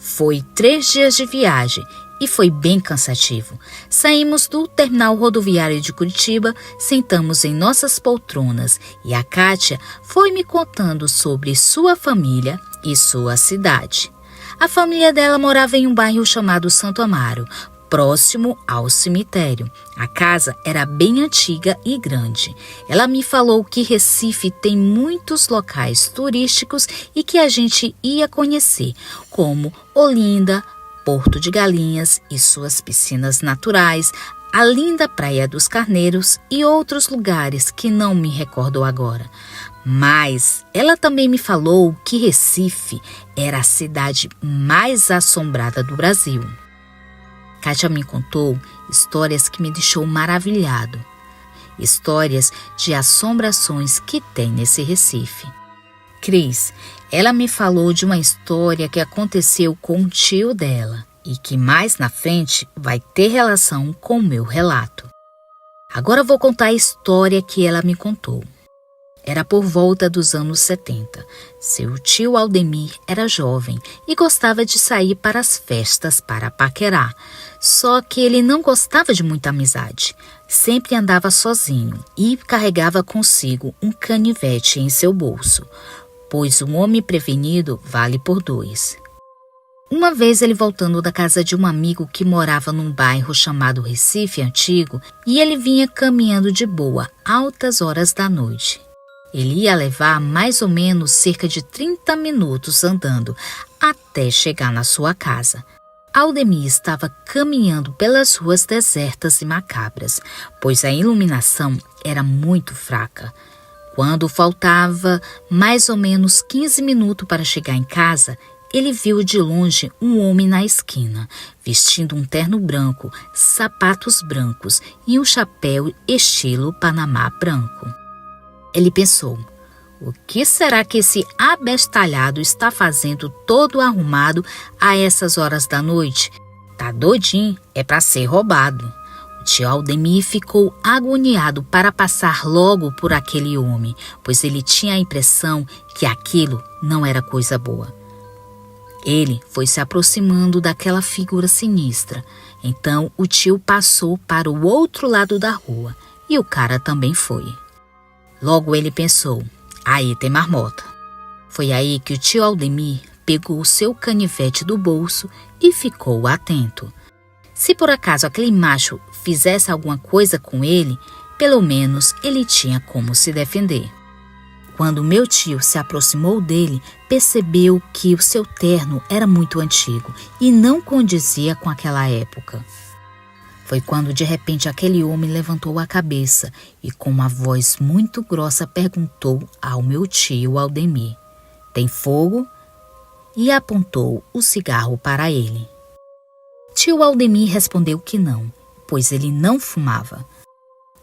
Foi 3 dias de viagem e foi bem cansativo. Saímos do terminal rodoviário de Curitiba, sentamos em nossas poltronas e a Kátia foi me contando sobre sua família e sua cidade. A família dela morava em um bairro chamado Santo Amaro, próximo ao cemitério. A casa era bem antiga e grande. Ela me falou que Recife tem muitos locais turísticos e que a gente ia conhecer, como Olinda, Porto de Galinhas e suas piscinas naturais, a linda Praia dos Carneiros e outros lugares que não me recordo agora. Mas ela também me falou que Recife era a cidade mais assombrada do Brasil. Kátia me contou histórias que me deixou maravilhado. Histórias de assombrações que tem nesse Recife. Cris, ela me falou de uma história que aconteceu com o tio dela e que mais na frente vai ter relação com o meu relato. Agora vou contar a história que ela me contou. Era por volta dos anos 70. Seu tio Aldemir era jovem e gostava de sair para as festas para paquerar. Só que ele não gostava de muita amizade. Sempre andava sozinho e carregava consigo um canivete em seu bolso, pois um homem prevenido vale por 2. Uma vez ele voltando da casa de um amigo que morava num bairro chamado Recife Antigo, e ele vinha caminhando de boa, altas horas da noite. Ele ia levar mais ou menos cerca de 30 minutos andando até chegar na sua casa. Aldemir estava caminhando pelas ruas desertas e macabras, pois a iluminação era muito fraca. Quando faltava mais ou menos 15 minutos para chegar em casa, ele viu de longe um homem na esquina, vestindo um terno branco, sapatos brancos e um chapéu estilo Panamá branco. Ele pensou, o que será que esse abestalhado está fazendo todo arrumado a essas horas da noite? Tá doidinho, é para ser roubado. O tio Aldemir ficou agoniado para passar logo por aquele homem, pois ele tinha a impressão que aquilo não era coisa boa. Ele foi se aproximando daquela figura sinistra. Então o tio passou para o outro lado da rua e o cara também foi. Logo ele pensou, aí tem marmota. Foi aí que o tio Aldemir pegou o seu canivete do bolso e ficou atento. Se por acaso aquele macho fizesse alguma coisa com ele, pelo menos ele tinha como se defender. Quando meu tio se aproximou dele, percebeu que o seu terno era muito antigo e não condizia com aquela época. Foi quando de repente aquele homem levantou a cabeça e com uma voz muito grossa perguntou ao meu tio Aldemir: "Tem fogo?" E apontou o cigarro para ele. Tio Aldemir respondeu que não, pois ele não fumava.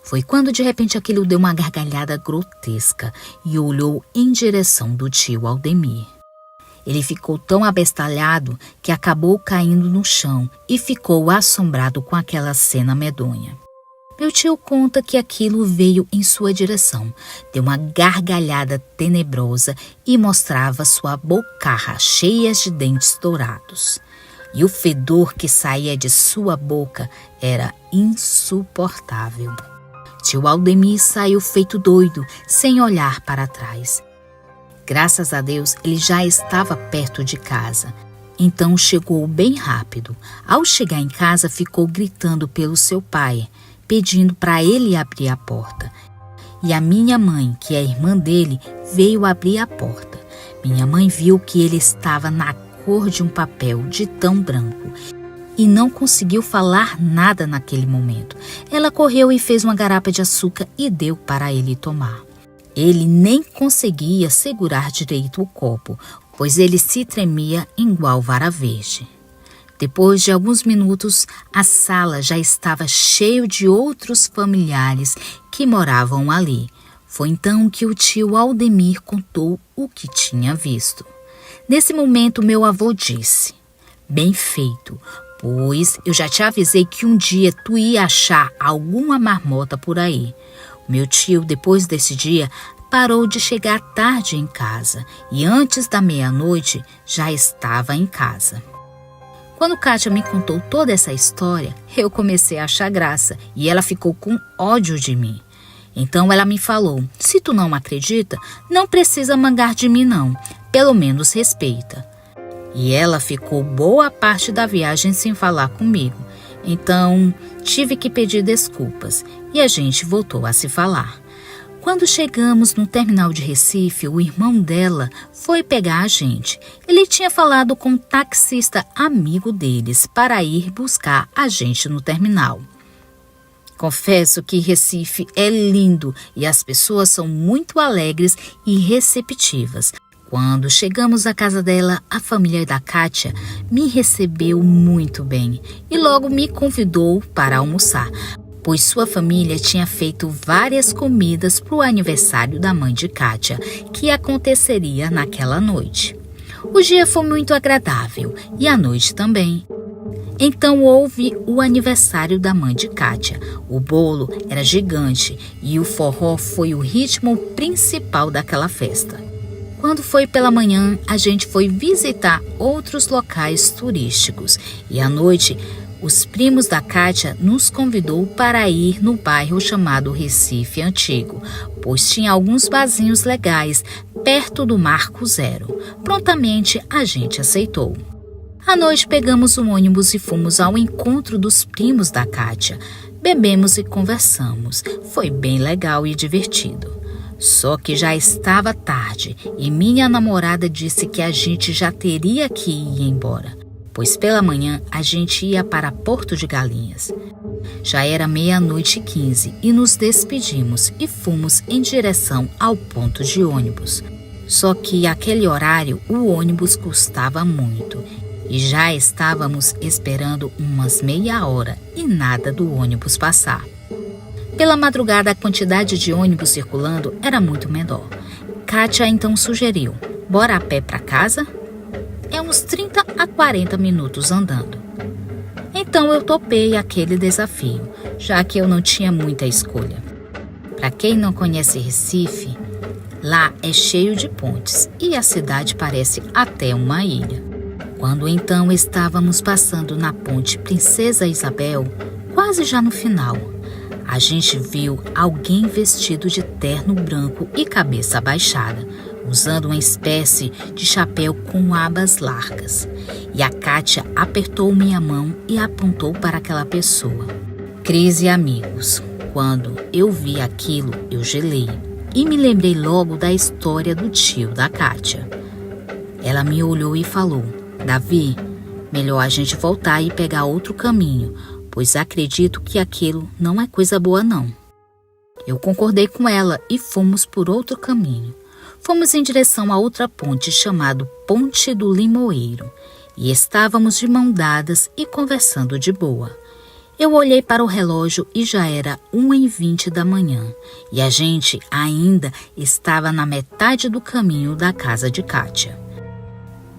Foi quando de repente aquele deu uma gargalhada grotesca e olhou em direção do tio Aldemir. Ele ficou tão abestalhado que acabou caindo no chão e ficou assombrado com aquela cena medonha. Meu tio conta que aquilo veio em sua direção, deu uma gargalhada tenebrosa e mostrava sua bocarra cheia de dentes dourados. E o fedor que saía de sua boca era insuportável. Tio Aldemir saiu feito doido, sem olhar para trás. Graças a Deus, ele já estava perto de casa. Então chegou bem rápido. Ao chegar em casa, ficou gritando pelo seu pai, pedindo para ele abrir a porta. E a minha mãe, que é irmã dele, veio abrir a porta. Minha mãe viu que ele estava na cor de um papel de tão branco e não conseguiu falar nada naquele momento. Ela correu e fez uma garapa de açúcar e deu para ele tomar. Ele nem conseguia segurar direito o copo, pois ele se tremia igual vara verde. Depois de alguns minutos, a sala já estava cheia de outros familiares que moravam ali. Foi então que o tio Aldemir contou o que tinha visto. Nesse momento, meu avô disse: "Bem feito, pois eu já te avisei que um dia tu ia achar alguma marmota por aí." Meu tio, depois desse dia, parou de chegar tarde em casa e antes da meia-noite já estava em casa. Quando Kátia me contou toda essa história, eu comecei a achar graça e ela ficou com ódio de mim. Então ela me falou: "Se tu não acredita, não precisa mangar de mim não, pelo menos respeita." E ela ficou boa parte da viagem sem falar comigo. Então tive que pedir desculpas e a gente voltou a se falar. Quando chegamos no terminal de Recife, o irmão dela foi pegar a gente. Ele tinha falado com um taxista amigo deles para ir buscar a gente no terminal. Confesso que Recife é lindo e as pessoas são muito alegres e receptivas. Quando chegamos à casa dela, a família da Kátia me recebeu muito bem e logo me convidou para almoçar, pois sua família tinha feito várias comidas para o aniversário da mãe de Kátia, que aconteceria naquela noite. O dia foi muito agradável e a noite também. Então houve o aniversário da mãe de Kátia. O bolo era gigante e o forró foi o ritmo principal daquela festa. Quando foi pela manhã, a gente foi visitar outros locais turísticos e à noite, os primos da Kátia nos convidou para ir no bairro chamado Recife Antigo, pois tinha alguns barzinhos legais perto do Marco Zero. Prontamente a gente aceitou. À noite pegamos um ônibus e fomos ao encontro dos primos da Kátia. Bebemos e conversamos. Foi bem legal e divertido. Só que já estava tarde e minha namorada disse que a gente já teria que ir embora, pois pela manhã a gente ia para Porto de Galinhas. Já era 00:15 e nos despedimos e fomos em direção ao ponto de ônibus. Só que aquele horário o ônibus custava muito e já estávamos esperando umas meia hora e nada do ônibus passar. Pela madrugada, a quantidade de ônibus circulando era muito menor. Kátia então sugeriu: "Bora a pé para casa? É uns 30 a 40 minutos andando." Então eu topei aquele desafio, já que eu não tinha muita escolha. Para quem não conhece Recife, lá é cheio de pontes e a cidade parece até uma ilha. Quando então estávamos passando na ponte Princesa Isabel, quase já no final, a gente viu alguém vestido de terno branco e cabeça abaixada, usando uma espécie de chapéu com abas largas. E a Kátia apertou minha mão e apontou para aquela pessoa. Cris e amigos, quando eu vi aquilo, eu gelei e me lembrei logo da história do tio da Kátia. Ela me olhou e falou: "Davi, melhor a gente voltar e pegar outro caminho, pois acredito que aquilo não é coisa boa não. Eu concordei com ela e fomos por outro caminho. Fomos em direção a outra ponte chamada Ponte do Limoeiro e estávamos de mão dadas e conversando de boa. Eu olhei para o relógio e já era 1h20 da manhã e a gente ainda estava na metade do caminho da casa de Kátia.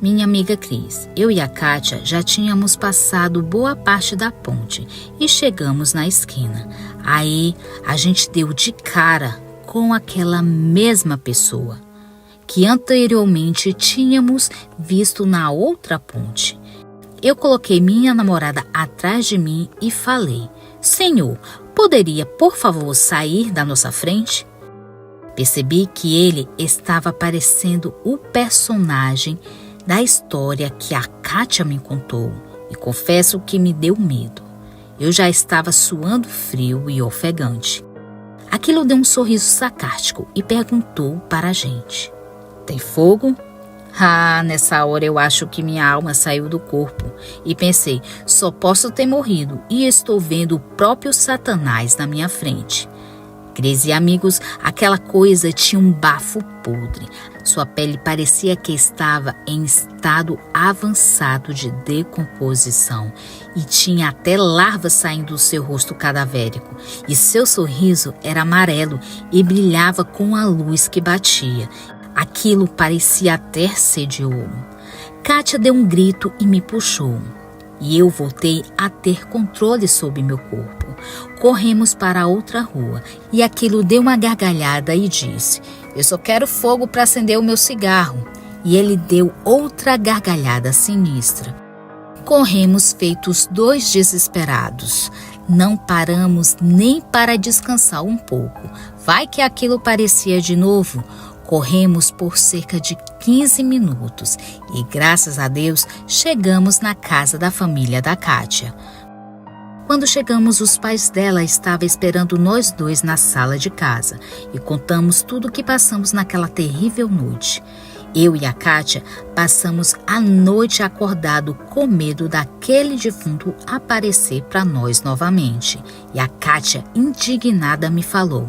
Minha amiga Cris, eu e a Kátia já tínhamos passado boa parte da ponte e chegamos na esquina. Aí a gente deu de cara com aquela mesma pessoa que anteriormente tínhamos visto na outra ponte. Eu coloquei minha namorada atrás de mim e falei: Senhor, poderia por favor sair da nossa frente? Percebi que ele estava parecendo o personagem da história que a Kátia me contou e confesso que me deu medo. Eu já estava suando frio e ofegante. Aquilo deu um sorriso sarcástico e perguntou para a gente: Tem fogo? Nessa hora eu acho que minha alma saiu do corpo e pensei, só posso ter morrido e estou vendo o próprio Satanás na minha frente. Cris e amigos, aquela coisa tinha um bafo podre. Sua pele parecia que estava em estado avançado de decomposição e tinha até larvas saindo do seu rosto cadavérico. E seu sorriso era amarelo e brilhava com a luz que batia. Aquilo parecia até ser de ouro. Kátia deu um grito e me puxou. E eu voltei a ter controle sobre meu corpo. Corremos para a outra rua e aquilo deu uma gargalhada e disse: Eu só quero fogo para acender o meu cigarro. E ele deu outra gargalhada sinistra. Corremos feitos dois desesperados. Não paramos nem para descansar um pouco. Vai que aquilo parecia de novo. Corremos por cerca de 15 minutos e, graças a Deus, chegamos na casa da família da Kátia. Quando chegamos, os pais dela estavam esperando nós dois na sala de casa e contamos tudo o que passamos naquela terrível noite. Eu e a Kátia passamos a noite acordado com medo daquele defunto aparecer para nós novamente. E a Kátia, indignada, me falou: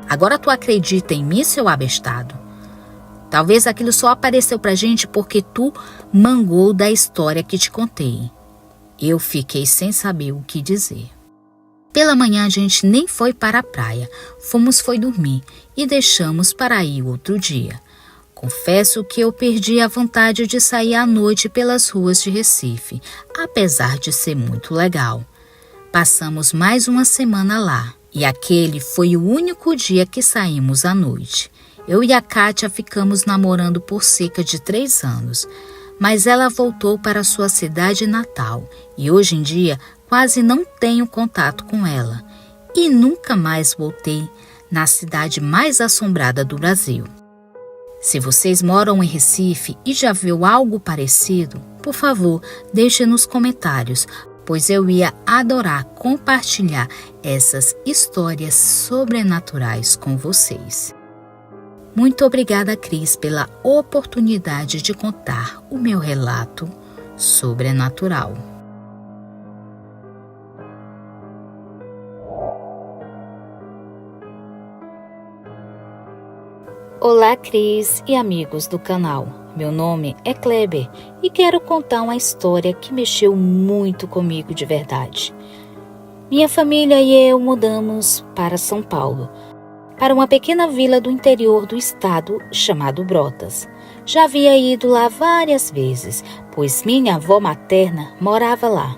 Agora tu acredita em mim, seu abestado? Talvez aquilo só apareceu pra gente porque tu mangou da história que te contei. Eu fiquei sem saber o que dizer. Pela manhã a gente nem foi para a praia. Foi dormir e deixamos para ir outro dia. Confesso que eu perdi a vontade de sair à noite pelas ruas de Recife, apesar de ser muito legal. Passamos mais uma semana lá. E aquele foi o único dia que saímos à noite. Eu e a Kátia ficamos namorando por cerca de 3 anos, mas ela voltou para sua cidade natal e hoje em dia quase não tenho contato com ela. E nunca mais voltei na cidade mais assombrada do Brasil. Se vocês moram em Recife e já viu algo parecido, por favor, deixe nos comentários, pois eu ia adorar compartilhar essas histórias sobrenaturais com vocês. Muito obrigada, Cris, pela oportunidade de contar o meu relato sobrenatural. Olá, Cris e amigos do canal. Meu nome é Kleber e quero contar uma história que mexeu muito comigo de verdade. Minha família e eu mudamos para São Paulo, para uma pequena vila do interior do estado chamado Brotas. Já havia ido lá várias vezes, pois minha avó materna morava lá.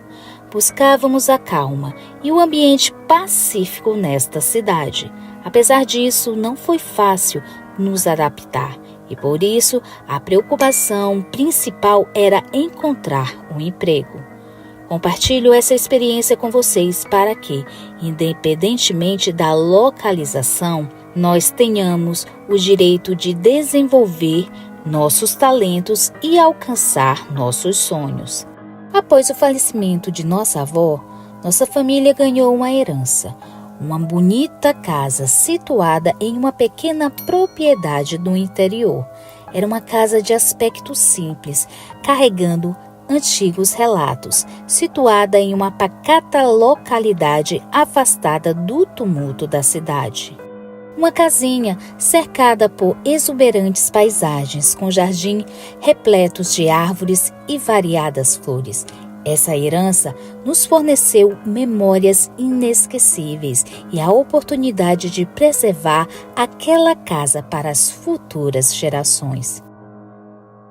Buscávamos a calma e o ambiente pacífico nesta cidade. Apesar disso, não foi fácil nos adaptar e por isso a preocupação principal era encontrar um emprego. Compartilho essa experiência com vocês para que, independentemente da localização, nós tenhamos o direito de desenvolver nossos talentos e alcançar nossos sonhos. Após o falecimento de nossa avó, nossa família ganhou uma herança, uma bonita casa situada em uma pequena propriedade do interior. Era uma casa de aspecto simples, carregando antigos relatos, situada em uma pacata localidade afastada do tumulto da cidade. Uma casinha cercada por exuberantes paisagens, com jardim repletos de árvores e variadas flores. Essa herança nos forneceu memórias inesquecíveis e a oportunidade de preservar aquela casa para as futuras gerações.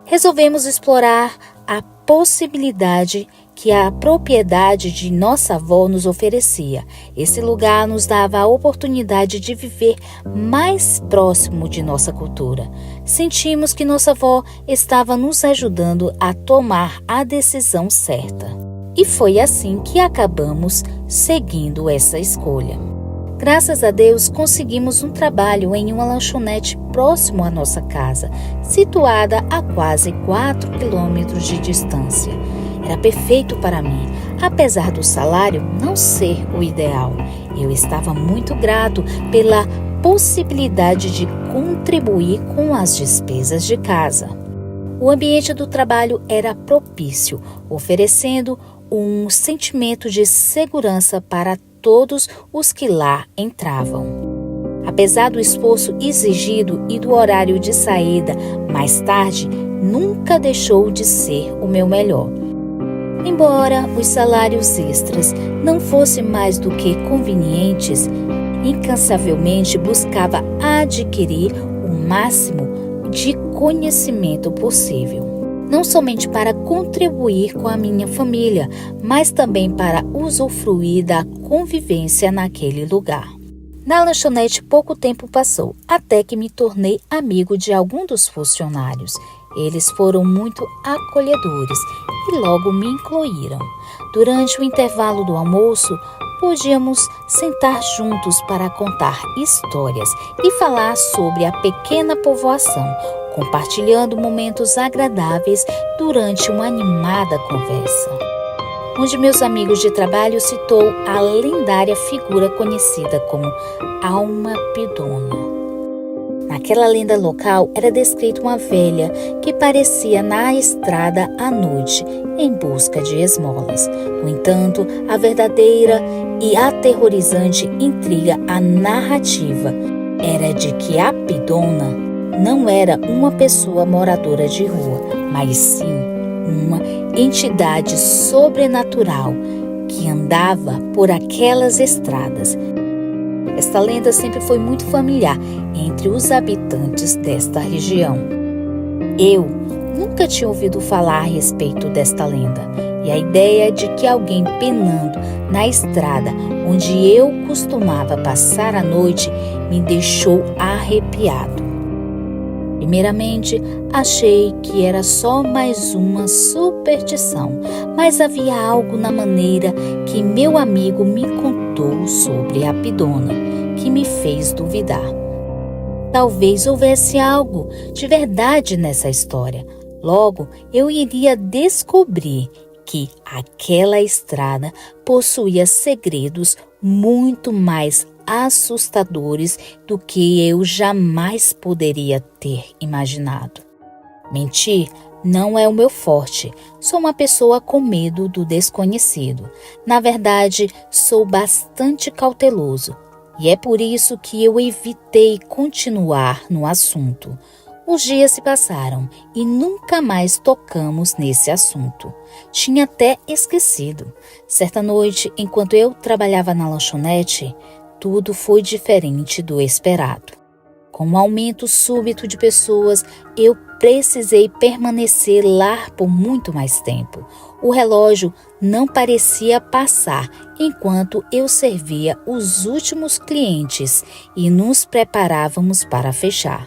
Resolvemos explorar a possibilidade que a propriedade de nossa avó nos oferecia. Esse lugar nos dava a oportunidade de viver mais próximo de nossa cultura. Sentimos que nossa avó estava nos ajudando a tomar a decisão certa. E foi assim que acabamos seguindo essa escolha. Graças a Deus, conseguimos um trabalho em uma lanchonete próximo à nossa casa, situada a quase 4 quilômetros de distância. Era perfeito para mim, apesar do salário não ser o ideal. Eu estava muito grato pela possibilidade de contribuir com as despesas de casa. O ambiente do trabalho era propício, oferecendo um sentimento de segurança para todos os que lá entravam. Apesar do esforço exigido e do horário de saída mais tarde, nunca deixou de ser o meu melhor. Embora os salários extras não fossem mais do que convenientes, incansavelmente buscava adquirir o máximo de conhecimento possível. Não somente para contribuir com a minha família, mas também para usufruir da convivência naquele lugar. Na lanchonete pouco tempo passou, até que me tornei amigo de algum dos funcionários. Eles foram muito acolhedores e logo me incluíram. Durante o intervalo do almoço, podíamos sentar juntos para contar histórias e falar sobre a pequena povoação, compartilhando momentos agradáveis durante uma animada conversa. Um de meus amigos de trabalho citou a lendária figura conhecida como Alma Pidona. Naquela lenda local era descrita uma velha que parecia na estrada à noite em busca de esmolas. No entanto, a verdadeira e aterrorizante intriga a narrativa era de que a Pidona não era uma pessoa moradora de rua, mas sim uma entidade sobrenatural que andava por aquelas estradas. Esta lenda sempre foi muito familiar entre os habitantes desta região. Eu nunca tinha ouvido falar a respeito desta lenda, e a ideia de que alguém penando na estrada onde eu costumava passar a noite me deixou arrepiado. Primeiramente, achei que era só mais uma superstição, mas havia algo na maneira que meu amigo me contou sobre a Pidona que me fez duvidar. Talvez houvesse algo de verdade nessa história. Logo, eu iria descobrir que aquela estrada possuía segredos muito mais assustadores do que eu jamais poderia ter imaginado. Mentir não é o meu forte. Sou uma pessoa com medo do desconhecido. Na verdade, sou bastante cauteloso. E é por isso que eu evitei continuar no assunto. Os dias se passaram e nunca mais tocamos nesse assunto. Tinha até esquecido. Certa noite, enquanto eu trabalhava na lanchonete, tudo foi diferente do esperado. Com um aumento súbito de pessoas, eu precisei permanecer lá por muito mais tempo. O relógio não parecia passar enquanto eu servia os últimos clientes e nos preparávamos para fechar.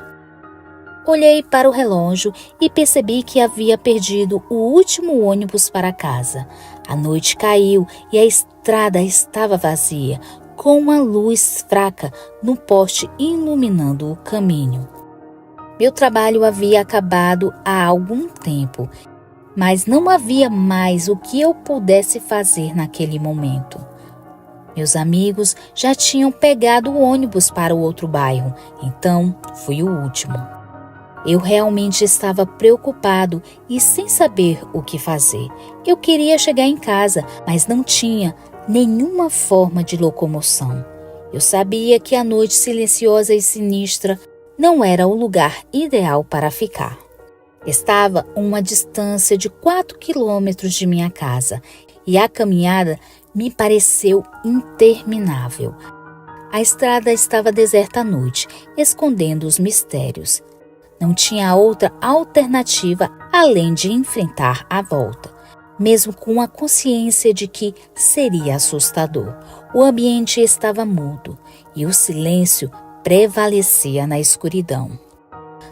Olhei para o relógio e percebi que havia perdido o último ônibus para casa. A noite caiu e a estrada estava vazia, com uma luz fraca no poste iluminando o caminho. Meu trabalho havia acabado há algum tempo, mas não havia mais o que eu pudesse fazer naquele momento. Meus amigos já tinham pegado o ônibus para o outro bairro, então fui o último. Eu realmente estava preocupado e sem saber o que fazer. Eu queria chegar em casa, mas não tinha nenhuma forma de locomoção. Eu sabia que a noite silenciosa e sinistra não era o lugar ideal para ficar. Estava a uma distância de 4 quilômetros de minha casa e a caminhada me pareceu interminável. A estrada estava deserta à noite, escondendo os mistérios. Não tinha outra alternativa além de enfrentar a volta, mesmo com a consciência de que seria assustador. O ambiente estava mudo e o silêncio prevalecia na escuridão.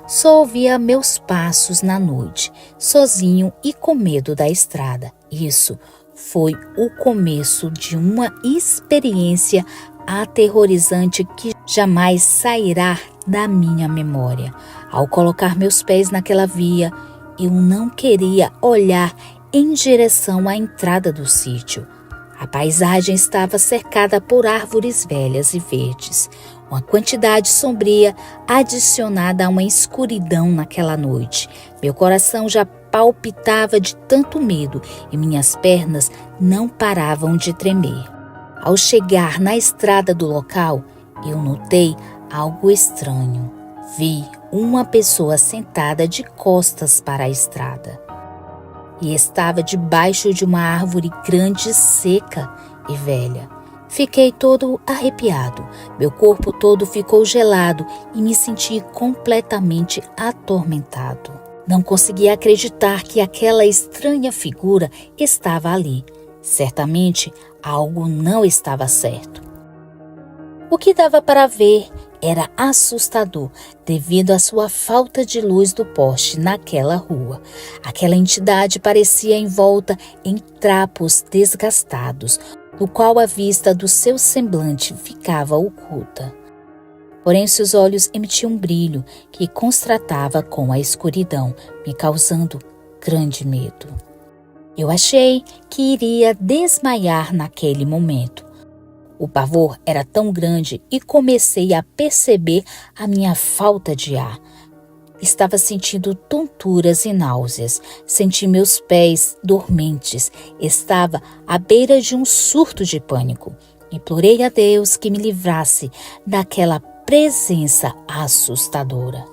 Só ouvia meus passos na noite, sozinho e com medo da estrada. Isso foi o começo de uma experiência aterrorizante que jamais sairá da minha memória. Ao colocar meus pés naquela via, eu não queria olhar em direção à entrada do sítio. A paisagem estava cercada por árvores velhas e verdes, uma quantidade sombria adicionada a uma escuridão naquela noite. Meu coração já palpitava de tanto medo e minhas pernas não paravam de tremer. Ao chegar na estrada do local, eu notei algo estranho. Vi uma pessoa sentada de costas para a estrada e estava debaixo de uma árvore grande, seca e velha. Fiquei todo arrepiado, meu corpo todo ficou gelado e me senti completamente atormentado. Não conseguia acreditar que aquela estranha figura estava ali. Certamente algo não estava certo. O que dava para ver era assustador devido à sua falta de luz do poste naquela rua. Aquela entidade parecia envolta em trapos desgastados, no qual a vista do seu semblante ficava oculta. Porém, seus olhos emitiam um brilho que contrastava com a escuridão, me causando grande medo. Eu achei que iria desmaiar naquele momento. O pavor era tão grande e comecei a perceber a minha falta de ar. Estava sentindo tonturas e náuseas. Senti meus pés dormentes. Estava à beira de um surto de pânico. Implorei a Deus que me livrasse daquela presença assustadora.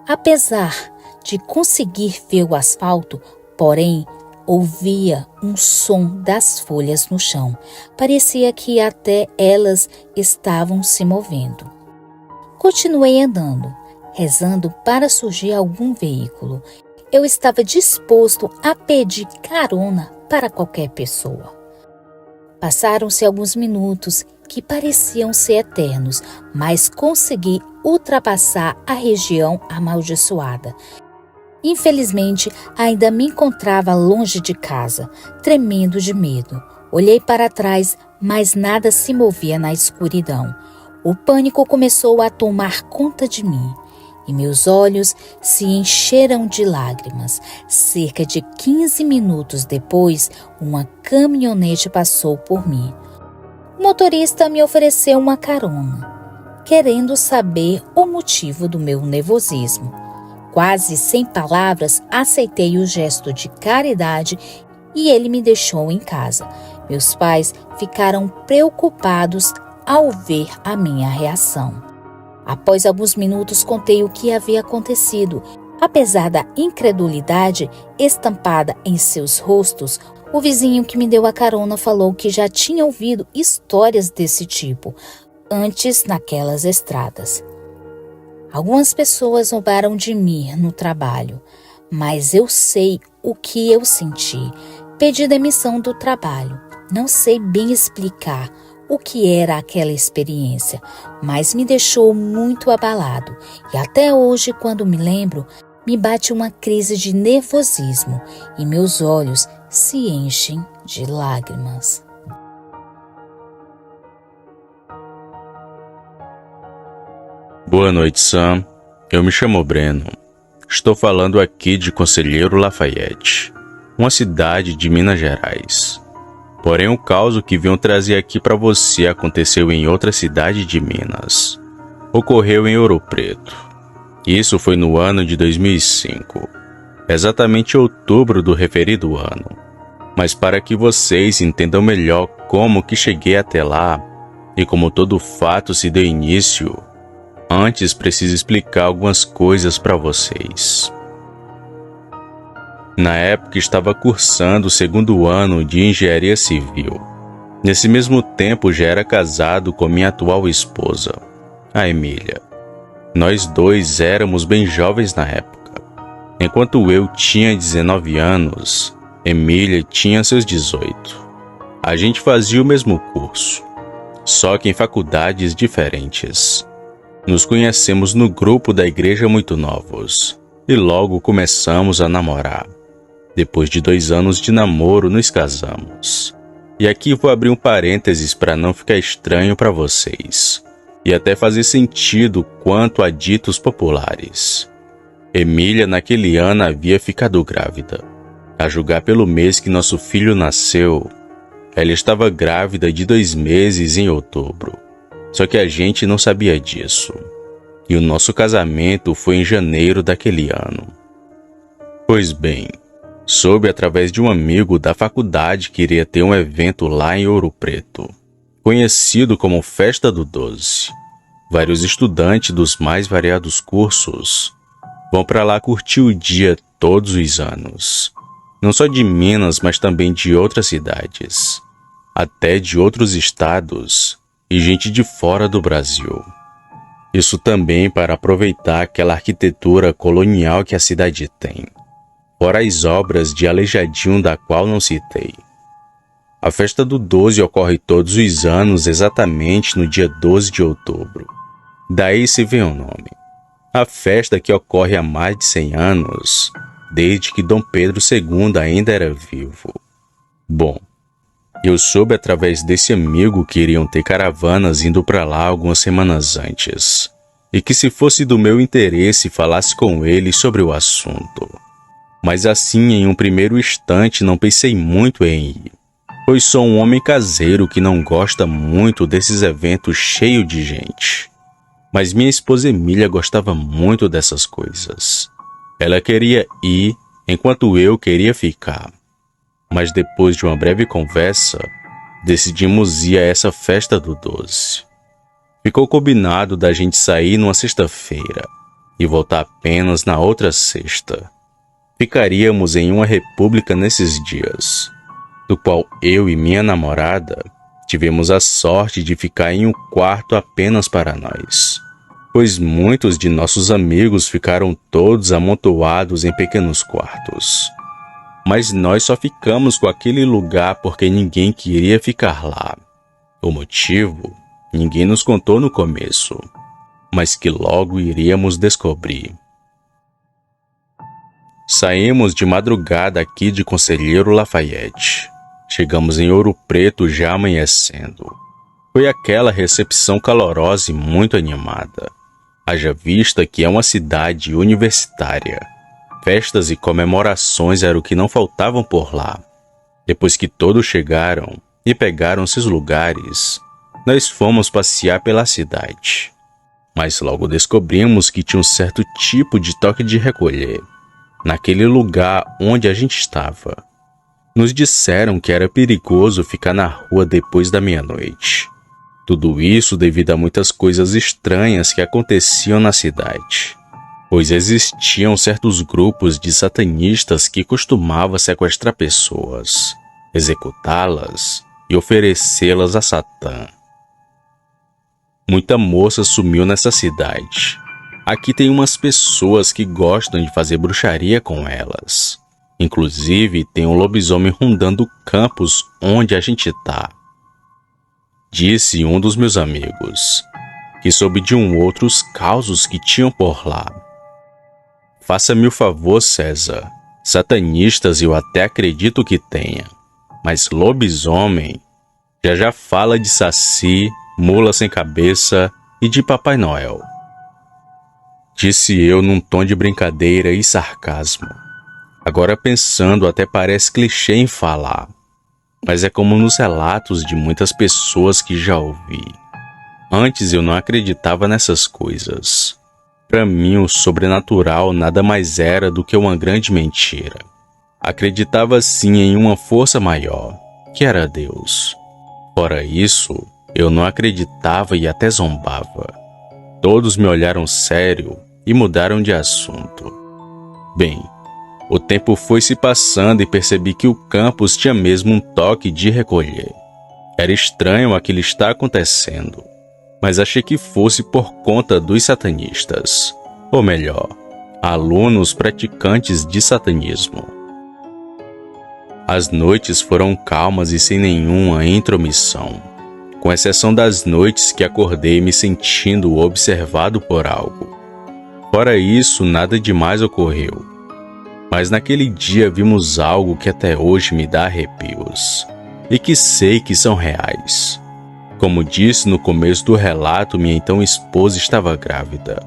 Apesar de conseguir ver o asfalto, porém, ouvia um som das folhas no chão. Parecia que até elas estavam se movendo. Continuei andando, rezando para surgir algum veículo. Eu estava disposto a pedir carona para qualquer pessoa. Passaram-se alguns minutos que pareciam ser eternos, mas consegui ultrapassar a região amaldiçoada. Infelizmente, ainda me encontrava longe de casa, tremendo de medo. Olhei para trás, mas nada se movia na escuridão. O pânico começou a tomar conta de mim e meus olhos se encheram de lágrimas. Cerca de 15 minutos depois, uma caminhonete passou por mim. O motorista me ofereceu uma carona, querendo saber o motivo do meu nervosismo. Quase sem palavras, aceitei o gesto de caridade e ele me deixou em casa. Meus pais ficaram preocupados ao ver a minha reação. Após alguns minutos, contei o que havia acontecido. Apesar da incredulidade estampada em seus rostos, o vizinho que me deu a carona falou que já tinha ouvido histórias desse tipo antes naquelas estradas. Algumas pessoas roubaram de mim no trabalho, mas eu sei o que eu senti. Pedi demissão do trabalho. Não sei bem explicar o que era aquela experiência, mas me deixou muito abalado. E até hoje, quando me lembro, me bate uma crise de nervosismo e meus olhos se enchem de lágrimas. Boa noite, Sam. Eu me chamo Breno. Estou falando aqui de Conselheiro Lafayette, uma cidade de Minas Gerais. Porém, o caso que venho trazer aqui para você aconteceu em outra cidade de Minas. Ocorreu em Ouro Preto. Isso foi no ano de 2005, exatamente outubro do referido ano. Mas para que vocês entendam melhor como que cheguei até lá e como todo o fato se deu início, antes preciso explicar algumas coisas para vocês. Na época estava cursando o segundo ano de engenharia civil. Nesse mesmo tempo já era casado com minha atual esposa, a Emília. Nós dois éramos bem jovens na época. Enquanto eu tinha 19 anos, Emília tinha seus 18. A gente fazia o mesmo curso, só que em faculdades diferentes. Nos conhecemos no grupo da igreja muito novos e logo começamos a namorar. Depois de 2 anos de namoro, nos casamos. E aqui vou abrir um parênteses para não ficar estranho para vocês e até fazer sentido quanto a ditos populares. Emília naquele ano havia ficado grávida. A julgar pelo mês que nosso filho nasceu, ela estava grávida de 2 meses em outubro. Só que a gente não sabia disso. E o nosso casamento foi em janeiro daquele ano. Pois bem, soube através de um amigo da faculdade que iria ter um evento lá em Ouro Preto, conhecido como Festa do 12. Vários estudantes dos mais variados cursos vão para lá curtir o dia todos os anos. Não só de Minas, mas também de outras cidades, até de outros estados e gente de fora do Brasil. Isso também para aproveitar aquela arquitetura colonial que a cidade tem, fora as obras de Aleijadinho da qual não citei. A festa do 12 ocorre todos os anos exatamente no dia 12 de outubro. Daí se vem o nome. A festa que ocorre há mais de 100 anos, desde que Dom Pedro II ainda era vivo. Bom, eu soube através desse amigo que iriam ter caravanas indo para lá algumas semanas antes, e que se fosse do meu interesse falasse com ele sobre o assunto. Mas assim, em um primeiro instante, não pensei muito em ir, pois sou um homem caseiro que não gosta muito desses eventos cheios de gente. Mas minha esposa Emília gostava muito dessas coisas. Ela queria ir, enquanto eu queria ficar. Mas depois de uma breve conversa, decidimos ir a essa festa do 12. Ficou combinado da gente sair numa sexta-feira e voltar apenas na outra sexta. Ficaríamos em uma república nesses dias, do qual eu e minha namorada tivemos a sorte de ficar em um quarto apenas para nós, pois muitos de nossos amigos ficaram todos amontoados em pequenos quartos. Mas nós só ficamos com aquele lugar porque ninguém queria ficar lá. O motivo, ninguém nos contou no começo, mas que logo iríamos descobrir. Saímos de madrugada aqui de Conselheiro Lafayette. Chegamos em Ouro Preto já amanhecendo. Foi aquela recepção calorosa e muito animada. Haja vista que é uma cidade universitária. Festas e comemorações era o que não faltavam por lá. Depois que todos chegaram e pegaram seus lugares, nós fomos passear pela cidade. Mas logo descobrimos que tinha um certo tipo de toque de recolher naquele lugar onde a gente estava. Nos disseram que era perigoso ficar na rua depois da meia-noite. Tudo isso devido a muitas coisas estranhas que aconteciam na cidade, pois existiam certos grupos de satanistas que costumavam sequestrar pessoas, executá-las e oferecê-las a Satã. Muita moça sumiu nessa cidade. Aqui tem umas pessoas que gostam de fazer bruxaria com elas. Inclusive, tem um lobisomem rondando o campus onde a gente tá. Disse um dos meus amigos, que soube de outros causos que tinham por lá. Faça-me o favor, César. Satanistas eu até acredito que tenha, mas lobisomem já fala de saci, mula sem cabeça e de Papai Noel. Disse eu num tom de brincadeira e sarcasmo. Agora pensando, até parece clichê em falar, mas é como nos relatos de muitas pessoas que já ouvi. Antes eu não acreditava nessas coisas, Para mim, o sobrenatural nada mais era do que uma grande mentira. Acreditava sim em uma força maior, que era Deus. Fora isso, eu não acreditava e até zombava. Todos me olharam sério e mudaram de assunto. Bem, o tempo foi se passando e percebi que o campus tinha mesmo um toque de recolher. Era estranho aquilo estar acontecendo, mas achei que fosse por conta dos satanistas, ou melhor, alunos praticantes de satanismo. As noites foram calmas e sem nenhuma intromissão, com exceção das noites que acordei me sentindo observado por algo. Fora isso, nada demais ocorreu. Mas naquele dia vimos algo que até hoje me dá arrepios, e que sei que são reais. Como disse no começo do relato, minha então esposa estava grávida,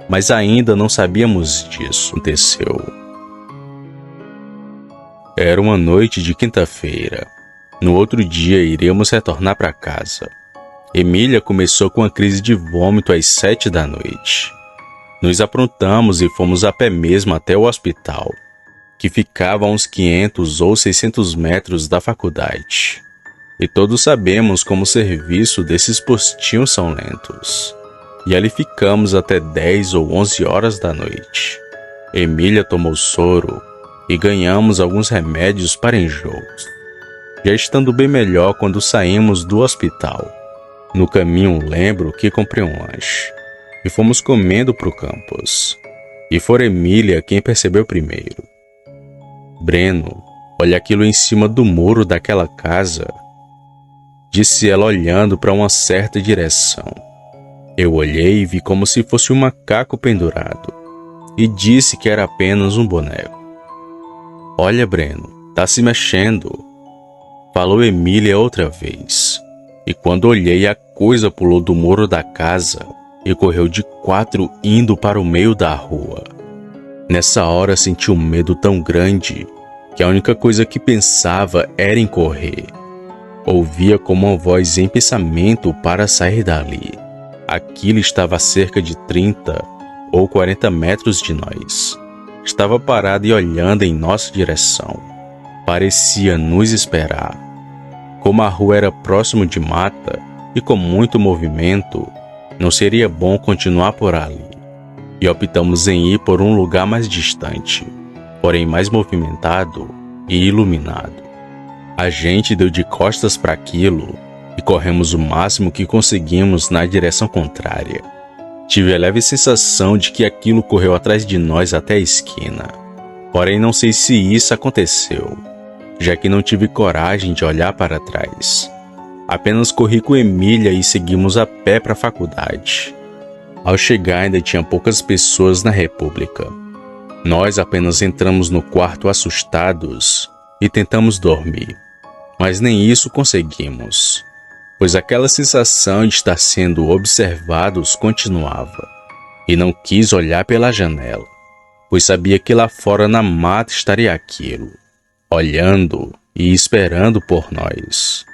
mas ainda não sabíamos disso. Aconteceu. Era uma noite de quinta-feira. No outro dia iríamos retornar para casa. Emília começou com uma crise de vômito às 7 da noite. Nos aprontamos e fomos a pé mesmo até o hospital, que ficava a uns 500 ou 600 metros da faculdade. E todos sabemos como o serviço desses postinhos são lentos. E ali ficamos até 10 ou 11 horas da noite. Emília tomou soro e ganhamos alguns remédios para enjoos. Já estando bem melhor quando saímos do hospital. No caminho lembro que comprei um lanche e fomos comendo para o campus. E foi Emília quem percebeu primeiro. Breno, olha aquilo em cima do muro daquela casa, disse ela olhando para uma certa direção. Eu olhei e vi como se fosse um macaco pendurado, e disse que era apenas um boneco. Olha, Breno, tá se mexendo, falou Emília outra vez, e quando olhei a coisa pulou do muro da casa e correu de 4 indo para o meio da rua. Nessa hora senti um medo tão grande que a única coisa que pensava era em correr. Ouvia como uma voz em pensamento para sair dali. Aquilo estava a cerca de 30 ou 40 metros de nós. Estava parado e olhando em nossa direção. Parecia nos esperar. Como a rua era próximo de mata e com muito movimento, não seria bom continuar por ali. E optamos em ir por um lugar mais distante, porém mais movimentado e iluminado. A gente deu de costas para aquilo e corremos o máximo que conseguimos na direção contrária. Tive a leve sensação de que aquilo correu atrás de nós até a esquina, porém não sei se isso aconteceu, já que não tive coragem de olhar para trás. Apenas corri com Emília e seguimos a pé para a faculdade. Ao chegar ainda tinha poucas pessoas na República. Nós apenas entramos no quarto assustados e tentamos dormir, mas nem isso conseguimos, pois aquela sensação de estar sendo observados continuava, e não quis olhar pela janela, pois sabia que lá fora na mata estaria aquilo, olhando e esperando por nós.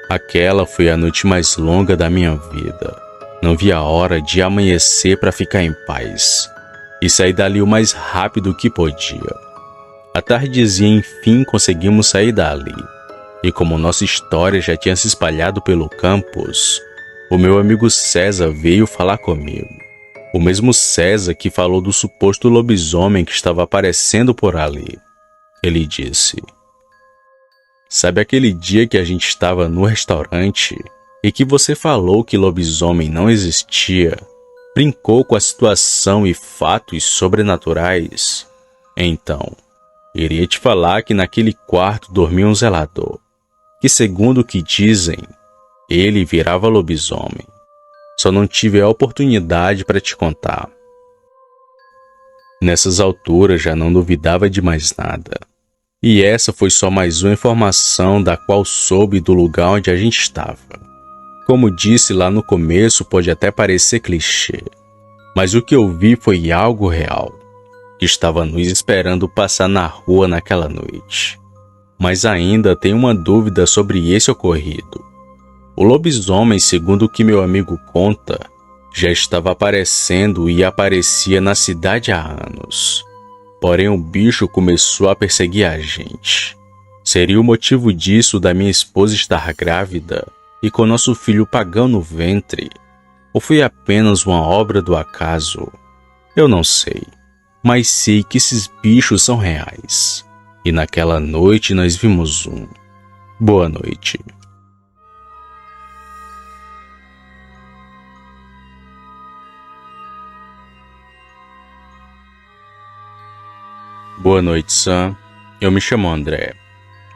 Aquela foi a noite mais longa da minha vida. Não vi a hora de amanhecer para ficar em paz e sair dali o mais rápido que podia. À tardezinha, enfim, conseguimos sair dali. E como nossa história já tinha se espalhado pelo campus, o meu amigo César veio falar comigo. O mesmo César que falou do suposto lobisomem que estava aparecendo por ali. Ele disse: "Sabe aquele dia que a gente estava no restaurante e que você falou que lobisomem não existia, brincou com a situação e fatos sobrenaturais? Então, iria te falar que naquele quarto dormia um zelador, que segundo o que dizem, ele virava lobisomem. Só não tive a oportunidade para te contar." Nessas alturas já não duvidava de mais nada. E essa foi só mais uma informação da qual soube do lugar onde a gente estava. Como disse lá no começo, pode até parecer clichê, mas o que eu vi foi algo real, que estava nos esperando passar na rua naquela noite. Mas ainda tenho uma dúvida sobre esse ocorrido. O lobisomem, segundo o que meu amigo conta, Já estava aparecendo e aparecia na cidade há anos. Porém, o bicho começou a perseguir a gente. Seria o motivo disso da minha esposa estar grávida e com nosso filho pagão no ventre? Ou foi apenas uma obra do acaso? Eu não sei, mas sei que esses bichos são reais. E naquela noite nós vimos um. Boa noite. Boa noite, Sam. Eu me chamo André.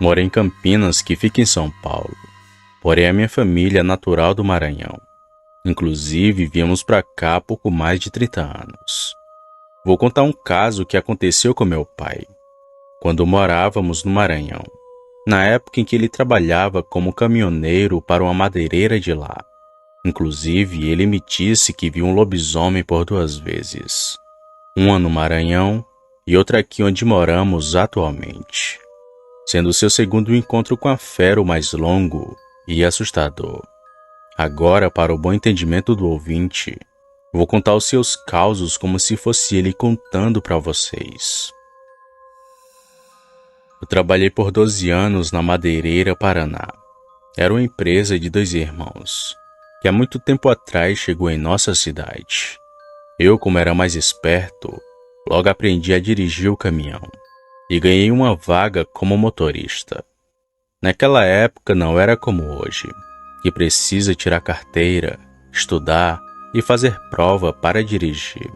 Moro em Campinas, que fica em São Paulo. Porém, a minha família é natural do Maranhão. Inclusive, viemos para cá há pouco mais de 30 anos. Vou contar um caso que aconteceu com meu pai, quando morávamos no Maranhão, na época em que ele trabalhava como caminhoneiro para uma madeireira de lá. Inclusive, ele me disse que viu um lobisomem por 2 vezes. Uma no Maranhão e outra aqui onde moramos atualmente, sendo seu segundo encontro com a fera o mais longo e assustador. Agora, para o bom entendimento do ouvinte, vou contar os seus causos como se fosse ele contando para vocês. Eu trabalhei por 12 anos na Madeireira Paraná. Era uma empresa de 2 irmãos, que há muito tempo atrás chegou em nossa cidade. Eu, como era mais esperto, logo aprendi a dirigir o caminhão e ganhei uma vaga como motorista. Naquela época não era como hoje, que precisa tirar carteira, estudar e fazer prova para dirigir.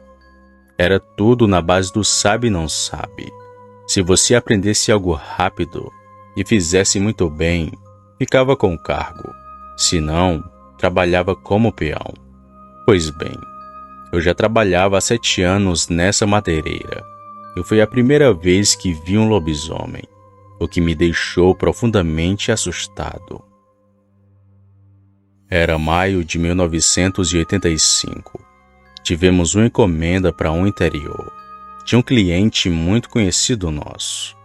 Era tudo na base do sabe e não sabe. Se você aprendesse algo rápido e fizesse muito bem, ficava com o cargo. Se não, trabalhava como peão. Pois bem, eu já trabalhava há 7 anos nessa madeireira e foi a primeira vez que vi um lobisomem, o que me deixou profundamente assustado. Era maio de 1985. Tivemos uma encomenda para um interior. Tinha um cliente muito conhecido nosso.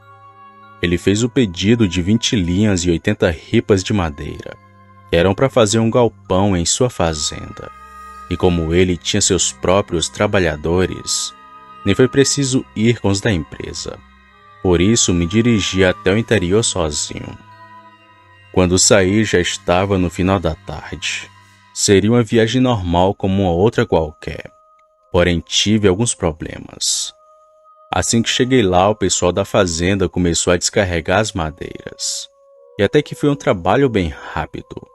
Ele fez o pedido de 20 linhas e 80 ripas de madeira, que eram para fazer um galpão em sua fazenda. E como ele tinha seus próprios trabalhadores, nem foi preciso ir com os da empresa. Por isso me dirigi até o interior sozinho. Quando saí já estava no final da tarde. Seria uma viagem normal como uma outra qualquer. Porém tive alguns problemas. Assim que cheguei lá, o pessoal da fazenda começou a descarregar as madeiras. E até que foi um trabalho bem rápido.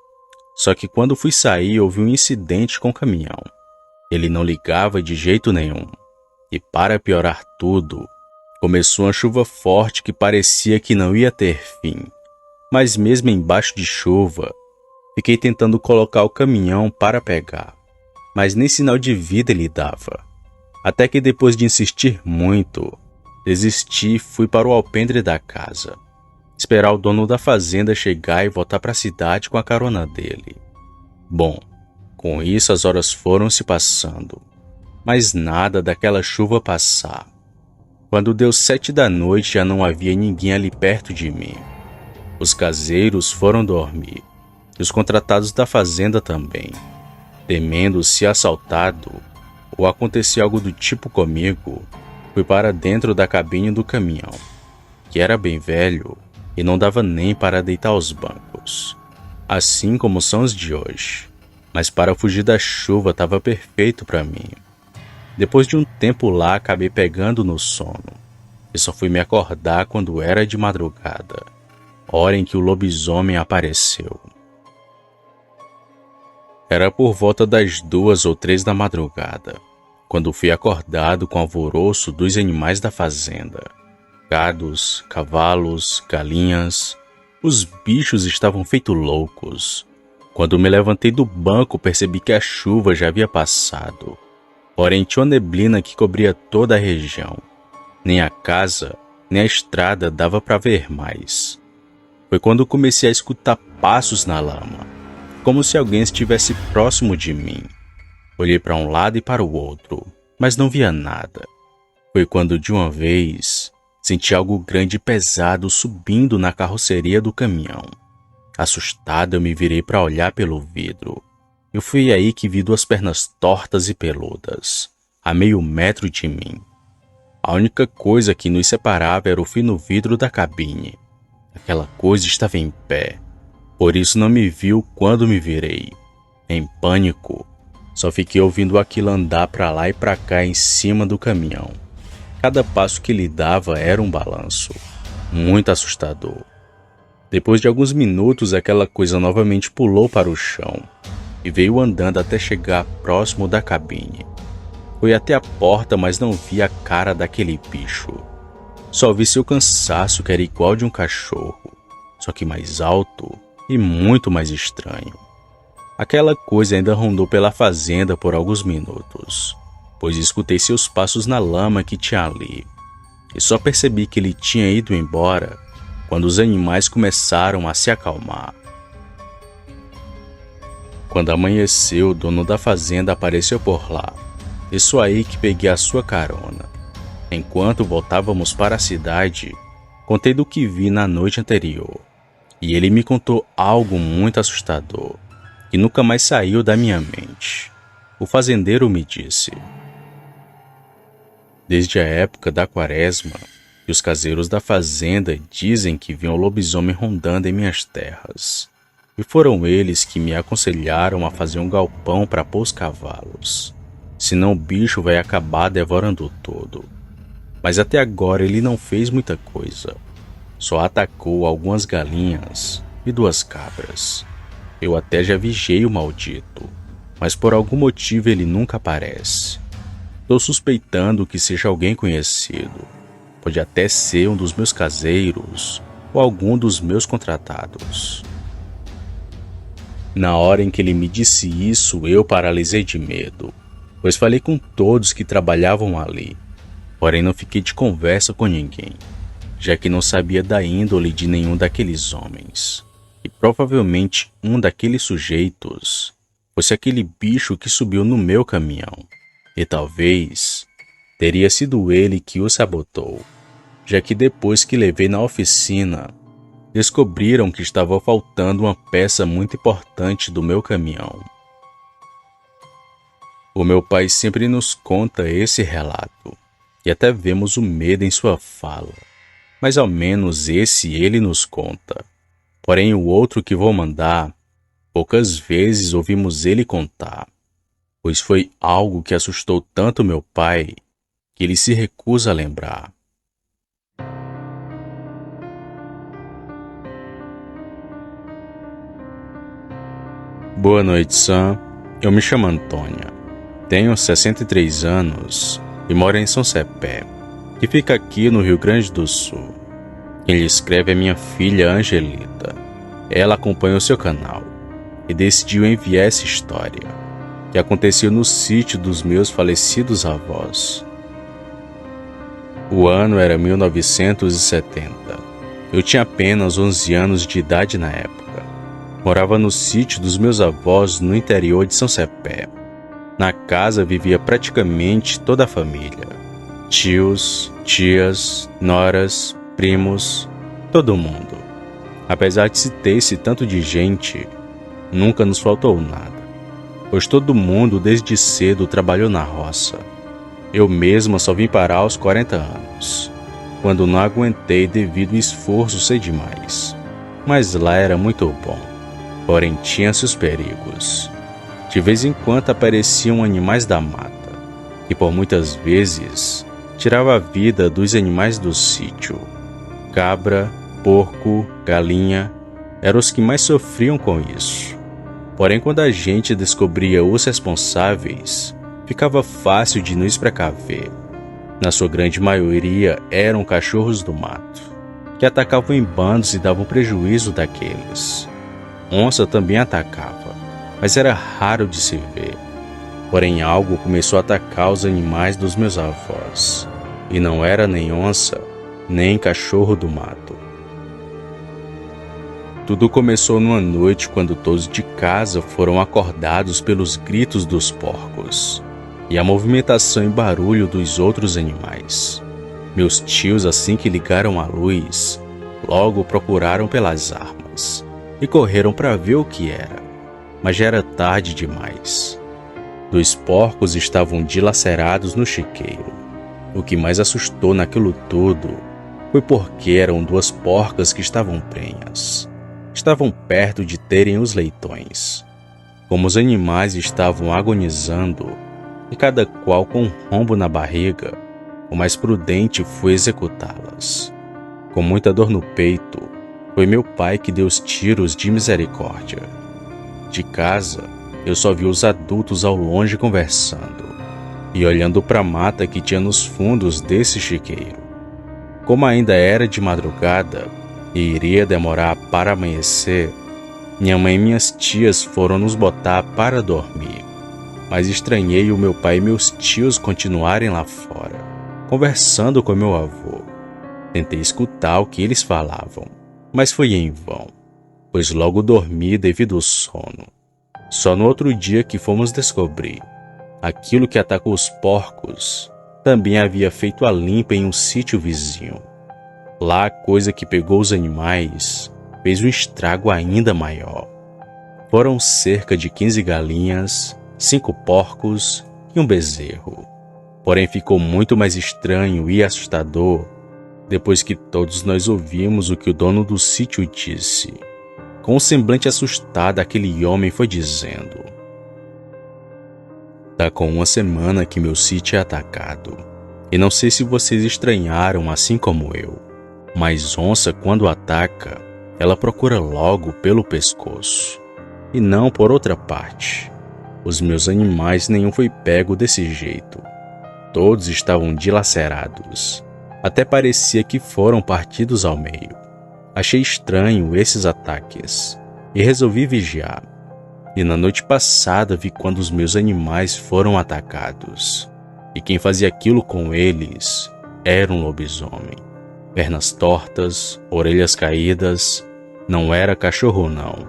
Só que quando fui sair, houve um incidente com o caminhão. Ele não ligava de jeito nenhum. E para piorar tudo, começou uma chuva forte que parecia que não ia ter fim. Mas mesmo embaixo de chuva, fiquei tentando colocar o caminhão para pegar. Mas nem sinal de vida ele dava. Até que depois de insistir muito, desisti e fui para o alpendre da casa. Esperar o dono da fazenda chegar e voltar para a cidade com a carona dele. Bom, com isso as horas foram se passando, mas nada daquela chuva passar. Quando deu 7 da noite já não havia ninguém ali perto de mim. Os caseiros foram dormir, e os contratados da fazenda também. Temendo ser assaltado ou acontecer algo do tipo comigo, fui para dentro da cabine do caminhão, que era bem velho e não dava nem para deitar os bancos, assim como são os de hoje. Mas para fugir da chuva estava perfeito para mim. Depois de um tempo lá, acabei pegando no sono e só fui me acordar quando era de madrugada, hora em que o lobisomem apareceu. Era por volta das 2 ou 3 da madrugada, quando fui acordado com o alvoroço dos animais da fazenda. Gados, cavalos, galinhas, os bichos estavam feitos loucos. Quando me levantei do banco, percebi que a chuva já havia passado. Porém, tinha uma neblina que cobria toda a região. Nem a casa, nem a estrada dava para ver mais. Foi quando comecei a escutar passos na lama, como se alguém estivesse próximo de mim. Olhei para um lado e para o outro, mas não via nada. Foi quando, de uma vez, senti algo grande e pesado subindo na carroceria do caminhão. Assustado, eu me virei para olhar pelo vidro Eu fui aí que vi 2 pernas tortas e peludas, a meio metro de mim. A única coisa que nos separava era o fino vidro da cabine. Aquela coisa estava em pé, por isso não me viu quando me virei. Em pânico, só fiquei ouvindo aquilo andar para lá e para cá em cima do caminhão. Cada passo que ele dava era um balanço, muito assustador. Depois de alguns minutos, aquela coisa novamente pulou para o chão e veio andando até chegar próximo da cabine. Fui até a porta, mas não vi a cara daquele bicho. Só vi seu cansaço, que era igual de um cachorro, só que mais alto e muito mais estranho. Aquela coisa ainda rondou pela fazenda por alguns minutos, pois escutei seus passos na lama que tinha ali, e só percebi que ele tinha ido embora quando os animais começaram a se acalmar. Quando amanheceu, o dono da fazenda apareceu por lá. Isso aí que peguei a sua carona. Enquanto voltávamos para a cidade, contei do que vi na noite anterior, e ele me contou algo muito assustador, que nunca mais saiu da minha mente. O fazendeiro me disse: desde a época da quaresma, que os caseiros da fazenda dizem que viam lobisomem rondando em minhas terras. E foram eles que me aconselharam a fazer um galpão para pôr os cavalos. Senão o bicho vai acabar devorando tudo. Mas até agora ele não fez muita coisa. Só atacou algumas galinhas e 2 cabras. Eu até já vigiei o maldito, mas por algum motivo ele nunca aparece. Estou suspeitando que seja alguém conhecido. Pode até ser um dos meus caseiros ou algum dos meus contratados. Na hora em que ele me disse isso, eu paralisei de medo, pois falei com todos que trabalhavam ali, porém não fiquei de conversa com ninguém, já que não sabia da índole de nenhum daqueles homens, e provavelmente um daqueles sujeitos fosse aquele bicho que subiu no meu caminhão, e talvez teria sido ele que o sabotou, já que depois que levei na oficina, descobriram que estava faltando uma peça muito importante do meu caminhão. O meu pai sempre nos conta esse relato, e até vemos o medo em sua fala, mas ao menos esse ele nos conta. Porém o outro que vou mandar, poucas vezes ouvimos ele contar, pois foi algo que assustou tanto meu pai, que ele se recusa a lembrar. Boa noite, Sam. Eu me chamo Antônia. Tenho 63 anos e moro em São Cepé, que fica aqui no Rio Grande do Sul. Quem lhe escreve é minha filha Angelita. Ela acompanha o seu canal e decidiu enviar essa história, que aconteceu no sítio dos meus falecidos avós. O ano era 1970. Eu tinha apenas 11 anos de idade na época. Morava no sítio dos meus avós no interior de São Cepé. Na casa vivia praticamente toda a família. Tios, tias, noras, primos, todo mundo. Apesar de se ter esse tanto de gente, nunca nos faltou nada, pois todo mundo desde cedo trabalhou na roça. Eu mesma só vim parar aos 40 anos, quando não aguentei devido ao esforço ser demais. Mas lá era muito bom, porém tinha seus perigos. De vez em quando apareciam animais da mata, e por muitas vezes tirava a vida dos animais do sítio. Cabra, porco, galinha, eram os que mais sofriam com isso. Porém, quando a gente descobria os responsáveis, ficava fácil de nos precaver. Na sua grande maioria eram cachorros do mato, que atacavam em bandos e davam prejuízo daqueles. Onça também atacava, mas era raro de se ver. Porém, algo começou a atacar os animais dos meus avós, e não era nem onça, nem cachorro do mato. Tudo começou numa noite quando todos de casa foram acordados pelos gritos dos porcos e a movimentação e barulho dos outros animais. Meus tios, assim que ligaram a luz, logo procuraram pelas armas e correram para ver o que era. mas já era tarde demais. 2 porcos estavam dilacerados no chiqueiro. O que mais assustou naquilo tudo foi porque eram 2 porcas que estavam prenhas. Estavam perto de terem os leitões. Como os animais estavam agonizando, e cada qual com um rombo na barriga, o mais prudente foi executá-las. Com muita dor no peito, foi meu pai que deu os tiros de misericórdia. De casa, eu só vi os adultos ao longe conversando e olhando para a mata que tinha nos fundos desse chiqueiro. Como ainda era de madrugada e iria demorar para amanhecer, minha mãe e minhas tias foram nos botar para dormir, mas estranhei o meu pai e meus tios continuarem lá fora, conversando com meu avô. Tentei escutar o que eles falavam, mas foi em vão, pois logo dormi devido ao sono. Só no outro dia que fomos descobrir, aquilo que atacou os porcos também havia feito a limpa em um sítio vizinho. Lá a coisa que pegou os animais fez um estrago ainda maior. Foram cerca de 15 galinhas, 5 porcos e um bezerro. Porém ficou muito mais estranho e assustador depois que todos nós ouvimos o que o dono do sítio disse. Com um semblante assustado, aquele homem foi dizendo: "Tá com 1 semana que meu sítio é atacado, e não sei se vocês estranharam assim como eu, mas onça quando ataca, ela procura logo pelo pescoço, e não por outra parte. Os meus animais nenhum foi pego desse jeito. Todos estavam dilacerados, até parecia que foram partidos ao meio. Achei estranho esses ataques e resolvi vigiar. E na noite passada vi quando os meus animais foram atacados. E quem fazia aquilo com eles era um lobisomem. Pernas tortas, orelhas caídas. Não era cachorro não,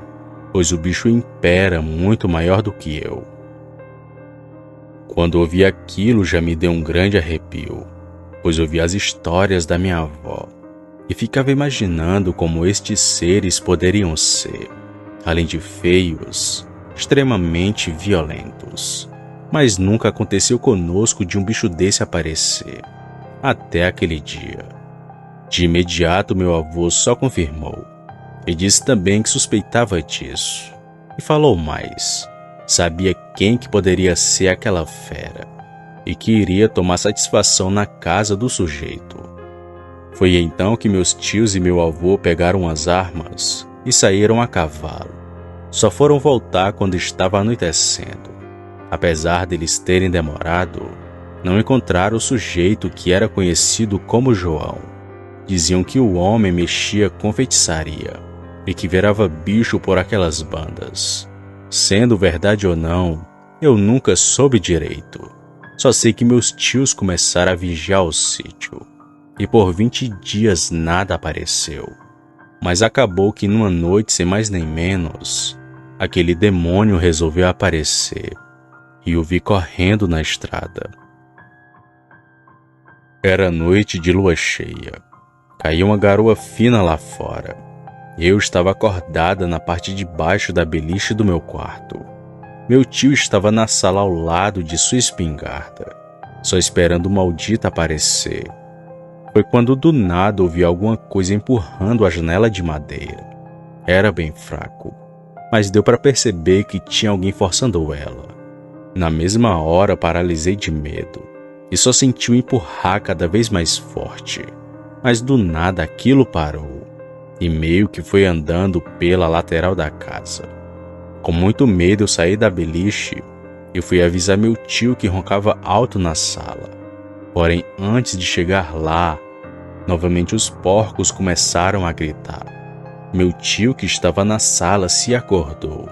pois o bicho impera muito maior do que eu." Quando ouvi aquilo já me deu um grande arrepio, pois ouvi as histórias da minha avó e ficava imaginando como estes seres poderiam ser, além de feios, extremamente violentos. Mas nunca aconteceu conosco de um bicho desse aparecer, até aquele dia. De imediato meu avô só confirmou, e disse também que suspeitava disso, e falou mais, sabia quem que poderia ser aquela fera, e que iria tomar satisfação na casa do sujeito. Foi então que meus tios e meu avô pegaram as armas e saíram a cavalo. Só foram voltar quando estava anoitecendo. Apesar deles terem demorado, não encontraram o sujeito que era conhecido como João. Diziam que o homem mexia com feitiçaria e que virava bicho por aquelas bandas. Sendo verdade ou não, eu nunca soube direito. Só sei que meus tios começaram a vigiar o sítio e por 20 dias nada apareceu. Mas acabou que numa noite, sem mais nem menos, aquele demônio resolveu aparecer e o vi correndo na estrada. Era noite de lua cheia. Caiu uma garoa fina lá fora. Eu estava acordada na parte de baixo da beliche do meu quarto. Meu tio estava na sala ao lado de sua espingarda, só esperando o maldito aparecer. Foi quando do nada ouvi alguma coisa empurrando a janela de madeira. Era bem fraco, mas deu para perceber que tinha alguém forçando ela. Na mesma hora paralisei de medo e só senti o empurrar cada vez mais forte. Mas do nada aquilo parou e meio que foi andando pela lateral da casa. Com muito medo eu saí da beliche e fui avisar meu tio que roncava alto na sala. Porém, antes de chegar lá, novamente os porcos começaram a gritar. Meu tio, que estava na sala, se acordou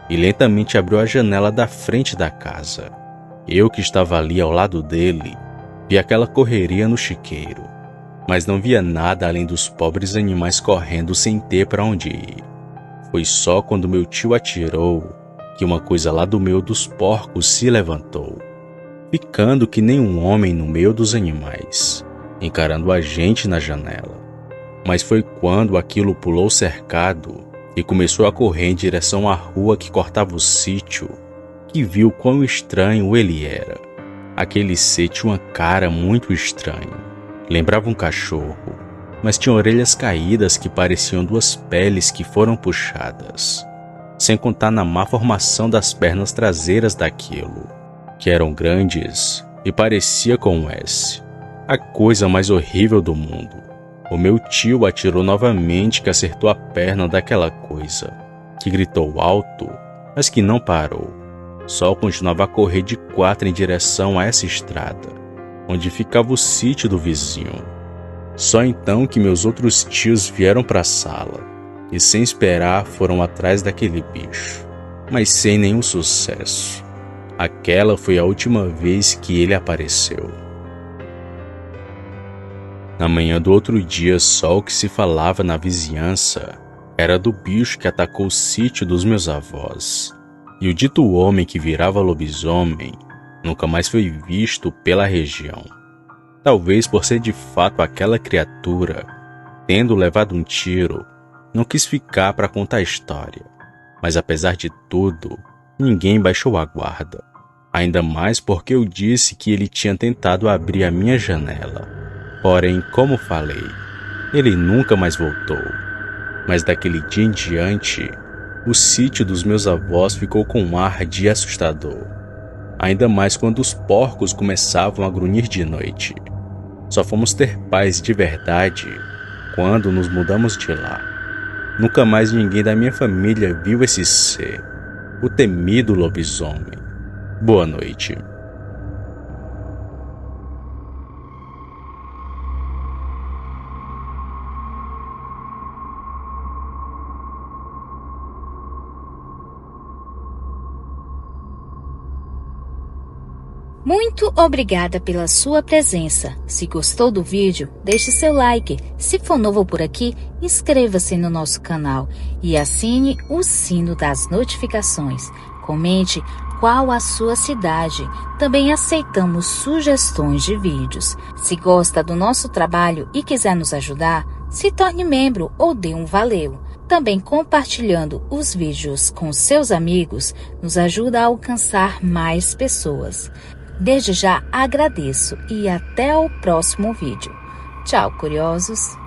e lentamente abriu a janela da frente da casa. Eu, que estava ali ao lado dele, vi aquela correria no chiqueiro, mas não via nada além dos pobres animais correndo sem ter para onde ir. Foi só quando meu tio atirou que uma coisa lá do meio dos porcos se levantou, ficando que nem um homem no meio dos animais, encarando a gente na janela. Mas foi quando aquilo pulou o cercado e começou a correr em direção à rua que cortava o sítio, que viu quão estranho ele era. Aquele ser tinha uma cara muito estranha. Lembrava um cachorro, mas tinha orelhas caídas que pareciam duas peles que foram puxadas. Sem contar na má formação das pernas traseiras daquilo, que eram grandes e parecia com um S. A coisa mais horrível do mundo. O meu tio atirou novamente que acertou a perna daquela coisa, que gritou alto, mas que não parou. Só continuava a correr de 4 em direção a essa estrada, onde ficava o sítio do vizinho. Só então que meus outros tios vieram para a sala, e sem esperar foram atrás daquele bicho, mas sem nenhum sucesso. Aquela foi a última vez que ele apareceu. Na manhã do outro dia, só o que se falava na vizinhança era do bicho que atacou o sítio dos meus avós. E o dito homem que virava lobisomem nunca mais foi visto pela região. Talvez por ser de fato aquela criatura, tendo levado um tiro, não quis ficar para contar a história. Mas apesar de tudo, ninguém baixou a guarda. Ainda mais porque eu disse que ele tinha tentado abrir a minha janela. Porém, como falei, ele nunca mais voltou. Mas daquele dia em diante, o sítio dos meus avós ficou com um ar de assustador. Ainda mais quando os porcos começavam a grunhir de noite. Só fomos ter paz de verdade quando nos mudamos de lá. Nunca mais ninguém da minha família viu esse ser, o temido lobisomem. Boa noite. Muito obrigada pela sua presença. Se gostou do vídeo, deixe seu like. Se for novo por aqui, inscreva-se no nosso canal e assine o sino das notificações. Comente qual a sua cidade. Também aceitamos sugestões de vídeos. Se gosta do nosso trabalho e quiser nos ajudar, se torne membro ou dê um valeu. Também compartilhando os vídeos com seus amigos nos ajuda a alcançar mais pessoas. Desde já agradeço e até o próximo vídeo. Tchau, curiosos!